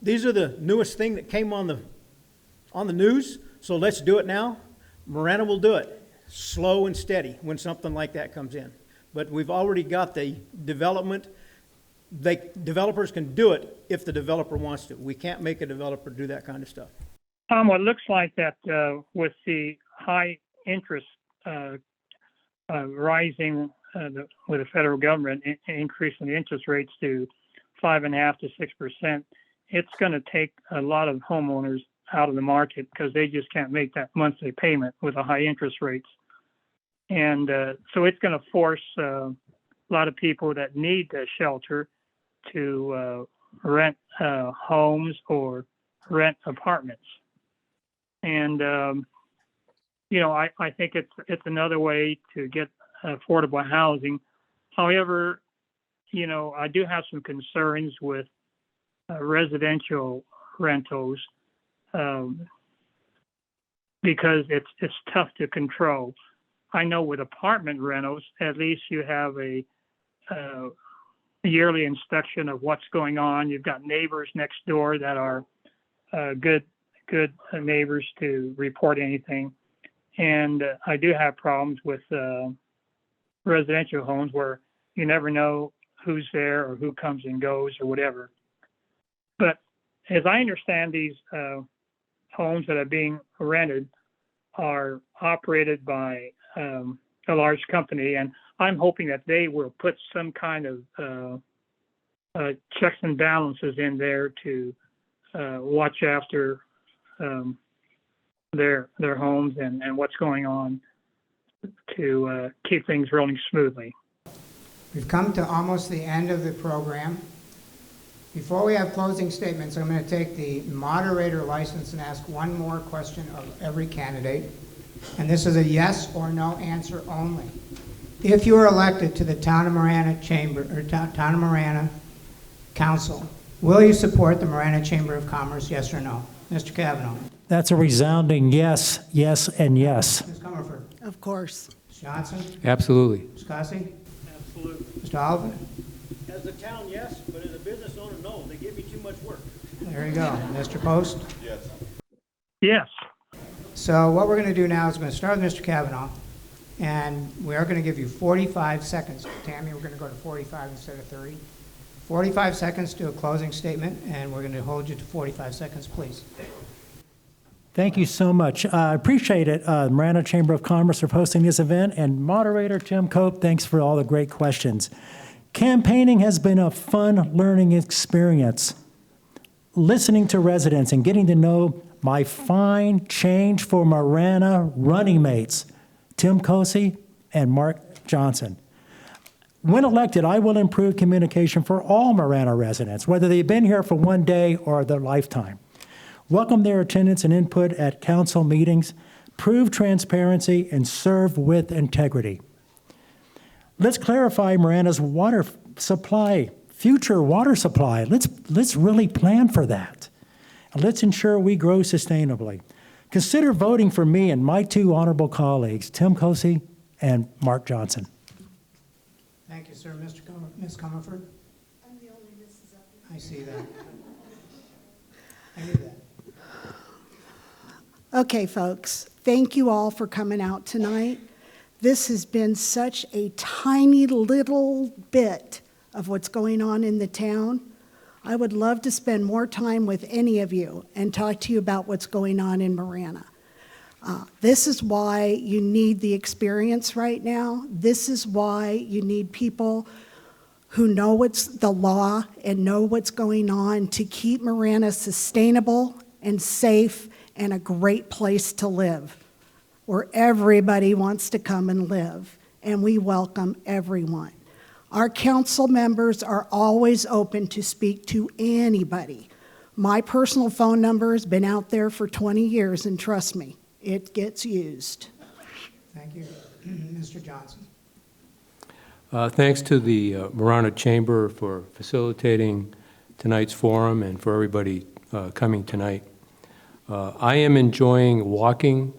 these are the newest thing that came on the news, so let's do it now. Marana will do it, slow and steady, when something like that comes in. But we've already got the development. Developers can do it if the developer wants to. We can't make a developer do that kind of stuff. Tom, it looks like that with the high interest rising with the federal government increasing the interest rates to 5.5% to 6%, it's going to take a lot of homeowners out of the market because they just can't make that monthly payment with the high interest rates. And so it's going to force a lot of people that need shelter to rent homes or rent apartments. And, you know, I think it's another way to get affordable housing. However, you know, I do have some concerns with residential rentals because it's tough to control. I know with apartment rentals, at least you have a yearly inspection of what's going on. You've got neighbors next door that are good neighbors to report anything. And I do have problems with residential homes where you never know who's there or who comes and goes or whatever. But as I understand, these homes that are being rented are operated by a large company, and I'm hoping that they will put some kind of checks and balances in there to watch after their homes and what's going on to keep things rolling smoothly. We've come to almost the end of the program. Before we have closing statements, I'm going to take the moderator license and ask one more question of every candidate. And this is a yes or no answer only. If you are elected to the Town of Marana Chamber, or Town of Marana Council, will you support the Marana Chamber of Commerce, yes or no? Mr. Cavanaugh. That's a resounding yes, yes, and yes. Ms. Cummerford. Of course. Ms. Johnson. Absolutely. Ms. Cossey. Absolutely. Mr. Oliver. As a town, yes, but as a business owner, no. They give me too much work. There you go. Mr. Post. Yes. Yes. So what we're going to do now is we're going to start with Mr. Cavanaugh, and we are going to give you 45 seconds. Tammy, we're going to go to 45 instead of 30. 45 seconds to a closing statement, and we're going to hold you to 45 seconds, please. Thank you so much. I appreciate it, Marana Chamber of Commerce, for hosting this event, and moderator Tim Cope, thanks for all the great questions. Campaigning has been a fun learning experience. Listening to residents and getting to know my fine Change for Marana running mates, Tim Cosey and Mark Johnson. When elected, I will improve communication for all Marana residents, whether they've been here for one day or their lifetime. Welcome their attendance and input at council meetings, prove transparency, and serve with integrity. Let's clarify Marana's water supply, future water supply. Let's really plan for that. And let's ensure we grow sustainably. Consider voting for me and my two honorable colleagues, Tim Cosey and Mark Johnson. Thank you, sir. Ms. Cummerford? I'm the only Mrs. up here. I see that. I knew that. Okay, folks, thank you all for coming out tonight. This has been such a tiny little bit of what's going on in the town. I would love to spend more time with any of you and talk to you about what's going on in Marana. This is why you need the experience right now. This is why you need people who know what's the law and know what's going on to keep Marana sustainable and safe and a great place to live, where everybody wants to come and live, and we welcome everyone. Our council members are always open to speak to anybody. My personal phone number has been out there for 20 years, and trust me, it gets used. Thank you. Mr. Johnson. Thanks to the Marana Chamber for facilitating tonight's forum and for everybody coming tonight. I am enjoying walking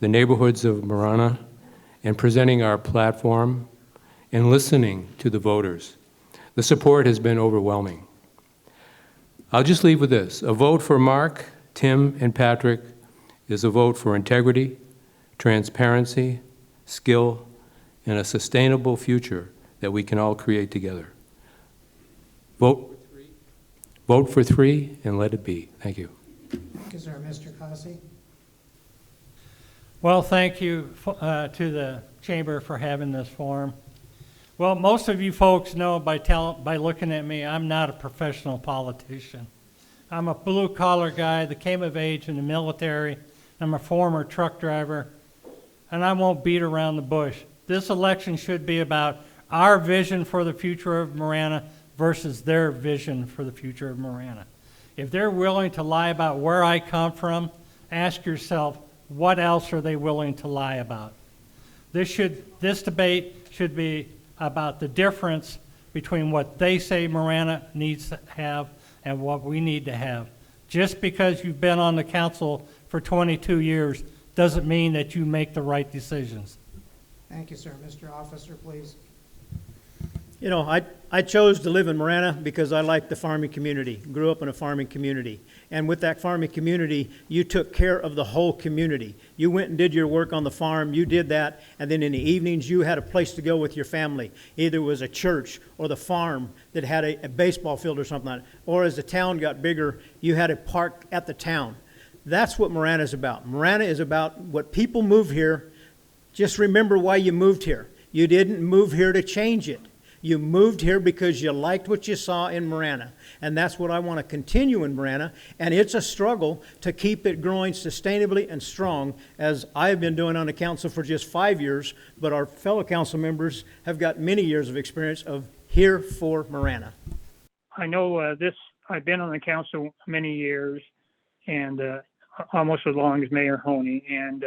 the neighborhoods of Marana and presenting our platform and listening to the voters. The support has been overwhelming. I'll just leave with this. A vote for Mark, Tim, and Patrick is a vote for integrity, transparency, skill, and a sustainable future that we can all create together. Vote for three and let it be. Thank you. Thank you, sir. Mr. Cosey? Well, thank you to the Chamber for having this forum. Well, most of you folks know by looking at me, I'm not a professional politician. I'm a blue-collar guy that came of age in the military. I'm a former truck driver, and I won't beat around the bush. This election should be about our vision for the future of Marana versus their vision for the future of Marana. If they're willing to lie about where I come from, ask yourself, what else are they willing to lie about? This debate should be about the difference between what they say Marana needs to have and what we need to have. Just because you've been on the council for 22 years doesn't mean that you make the right decisions. Thank you, sir. Mr. Officer, please. You know, I chose to live in Marana because I like the farming community, grew up in a farming community. And with that farming community, you took care of the whole community. You went and did your work on the farm, you did that, and then in the evenings you had a place to go with your family. Either it was a church or the farm that had a baseball field or something like that. Or as the town got bigger, you had a park at the town. That's what Marana is about. Marana is about what people move here. Just remember why you moved here. You didn't move here to change it. You moved here because you liked what you saw in Marana. And that's what I want to continue in Marana. And it's a struggle to keep it growing sustainably and strong, as I've been doing on the council for just 5 years, but our fellow council members have got many years of experience of here for Marana. I know I've been on the council many years, and almost as long as Mayor Honey. And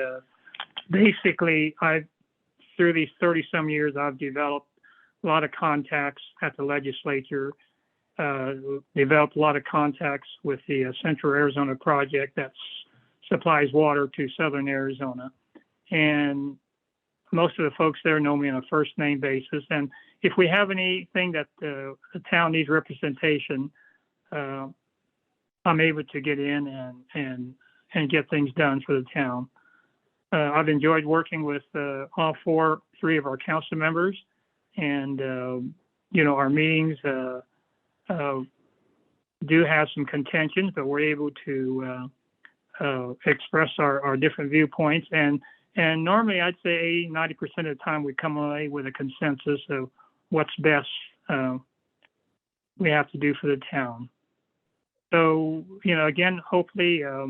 basically, through these 30-some years, I've developed a lot of contacts at the legislature, developed a lot of contacts with the Central Arizona Project that supplies water to Southern Arizona. And most of the folks there know me on a first name basis. And if we have anything that the town needs representation, I'm able to get in and get things done for the town. I've enjoyed working with three of our council members. And, our meetings do have some contentions, but we're able to express our different viewpoints. And normally I'd say 90% of the time we come away with a consensus of what's best we have to do for the town. So, again, hopefully, our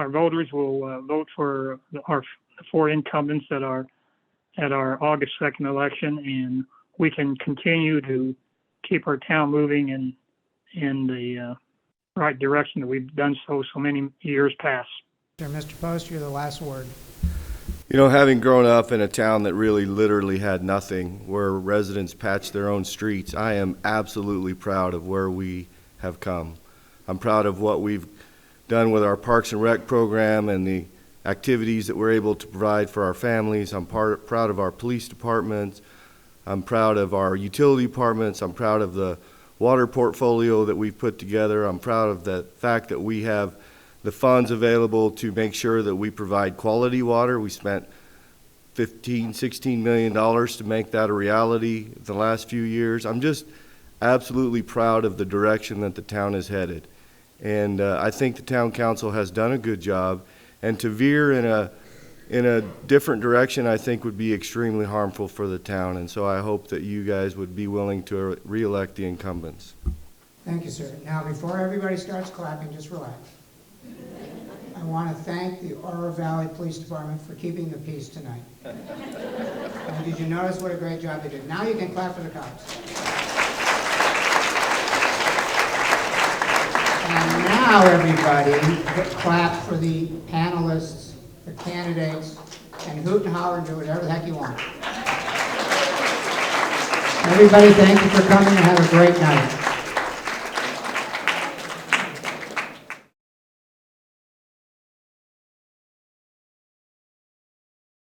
voters will vote for our 4 incumbents at our August 2nd election, and we can continue to keep our town moving in the right direction that we've done so many years past. Mr. Post, you're the last word. Having grown up in a town that really literally had nothing, where residents patched their own streets, I am absolutely proud of where we have come. I'm proud of what we've done with our Parks and Rec program and the activities that we're able to provide for our families. I'm proud of our police departments. I'm proud of our utility departments. I'm proud of the water portfolio that we've put together. I'm proud of the fact that we have the funds available to make sure that we provide quality water. We spent $16 million to make that a reality the last few years. I'm just absolutely proud of the direction that the town is headed. And I think the town council has done a good job. And to veer in a different direction, I think would be extremely harmful for the town. And so I hope that you guys would be willing to re-elect the incumbents. Thank you, sir. Now, before everybody starts clapping, just relax. I want to thank the Oro Valley Police Department for keeping the peace tonight. And did you notice what a great job they did? Now you can clap for the cops. And now, everybody, clap for the panelists, the candidates, and hoot and holler and do whatever the heck you want. Everybody, thank you for coming and have a great night.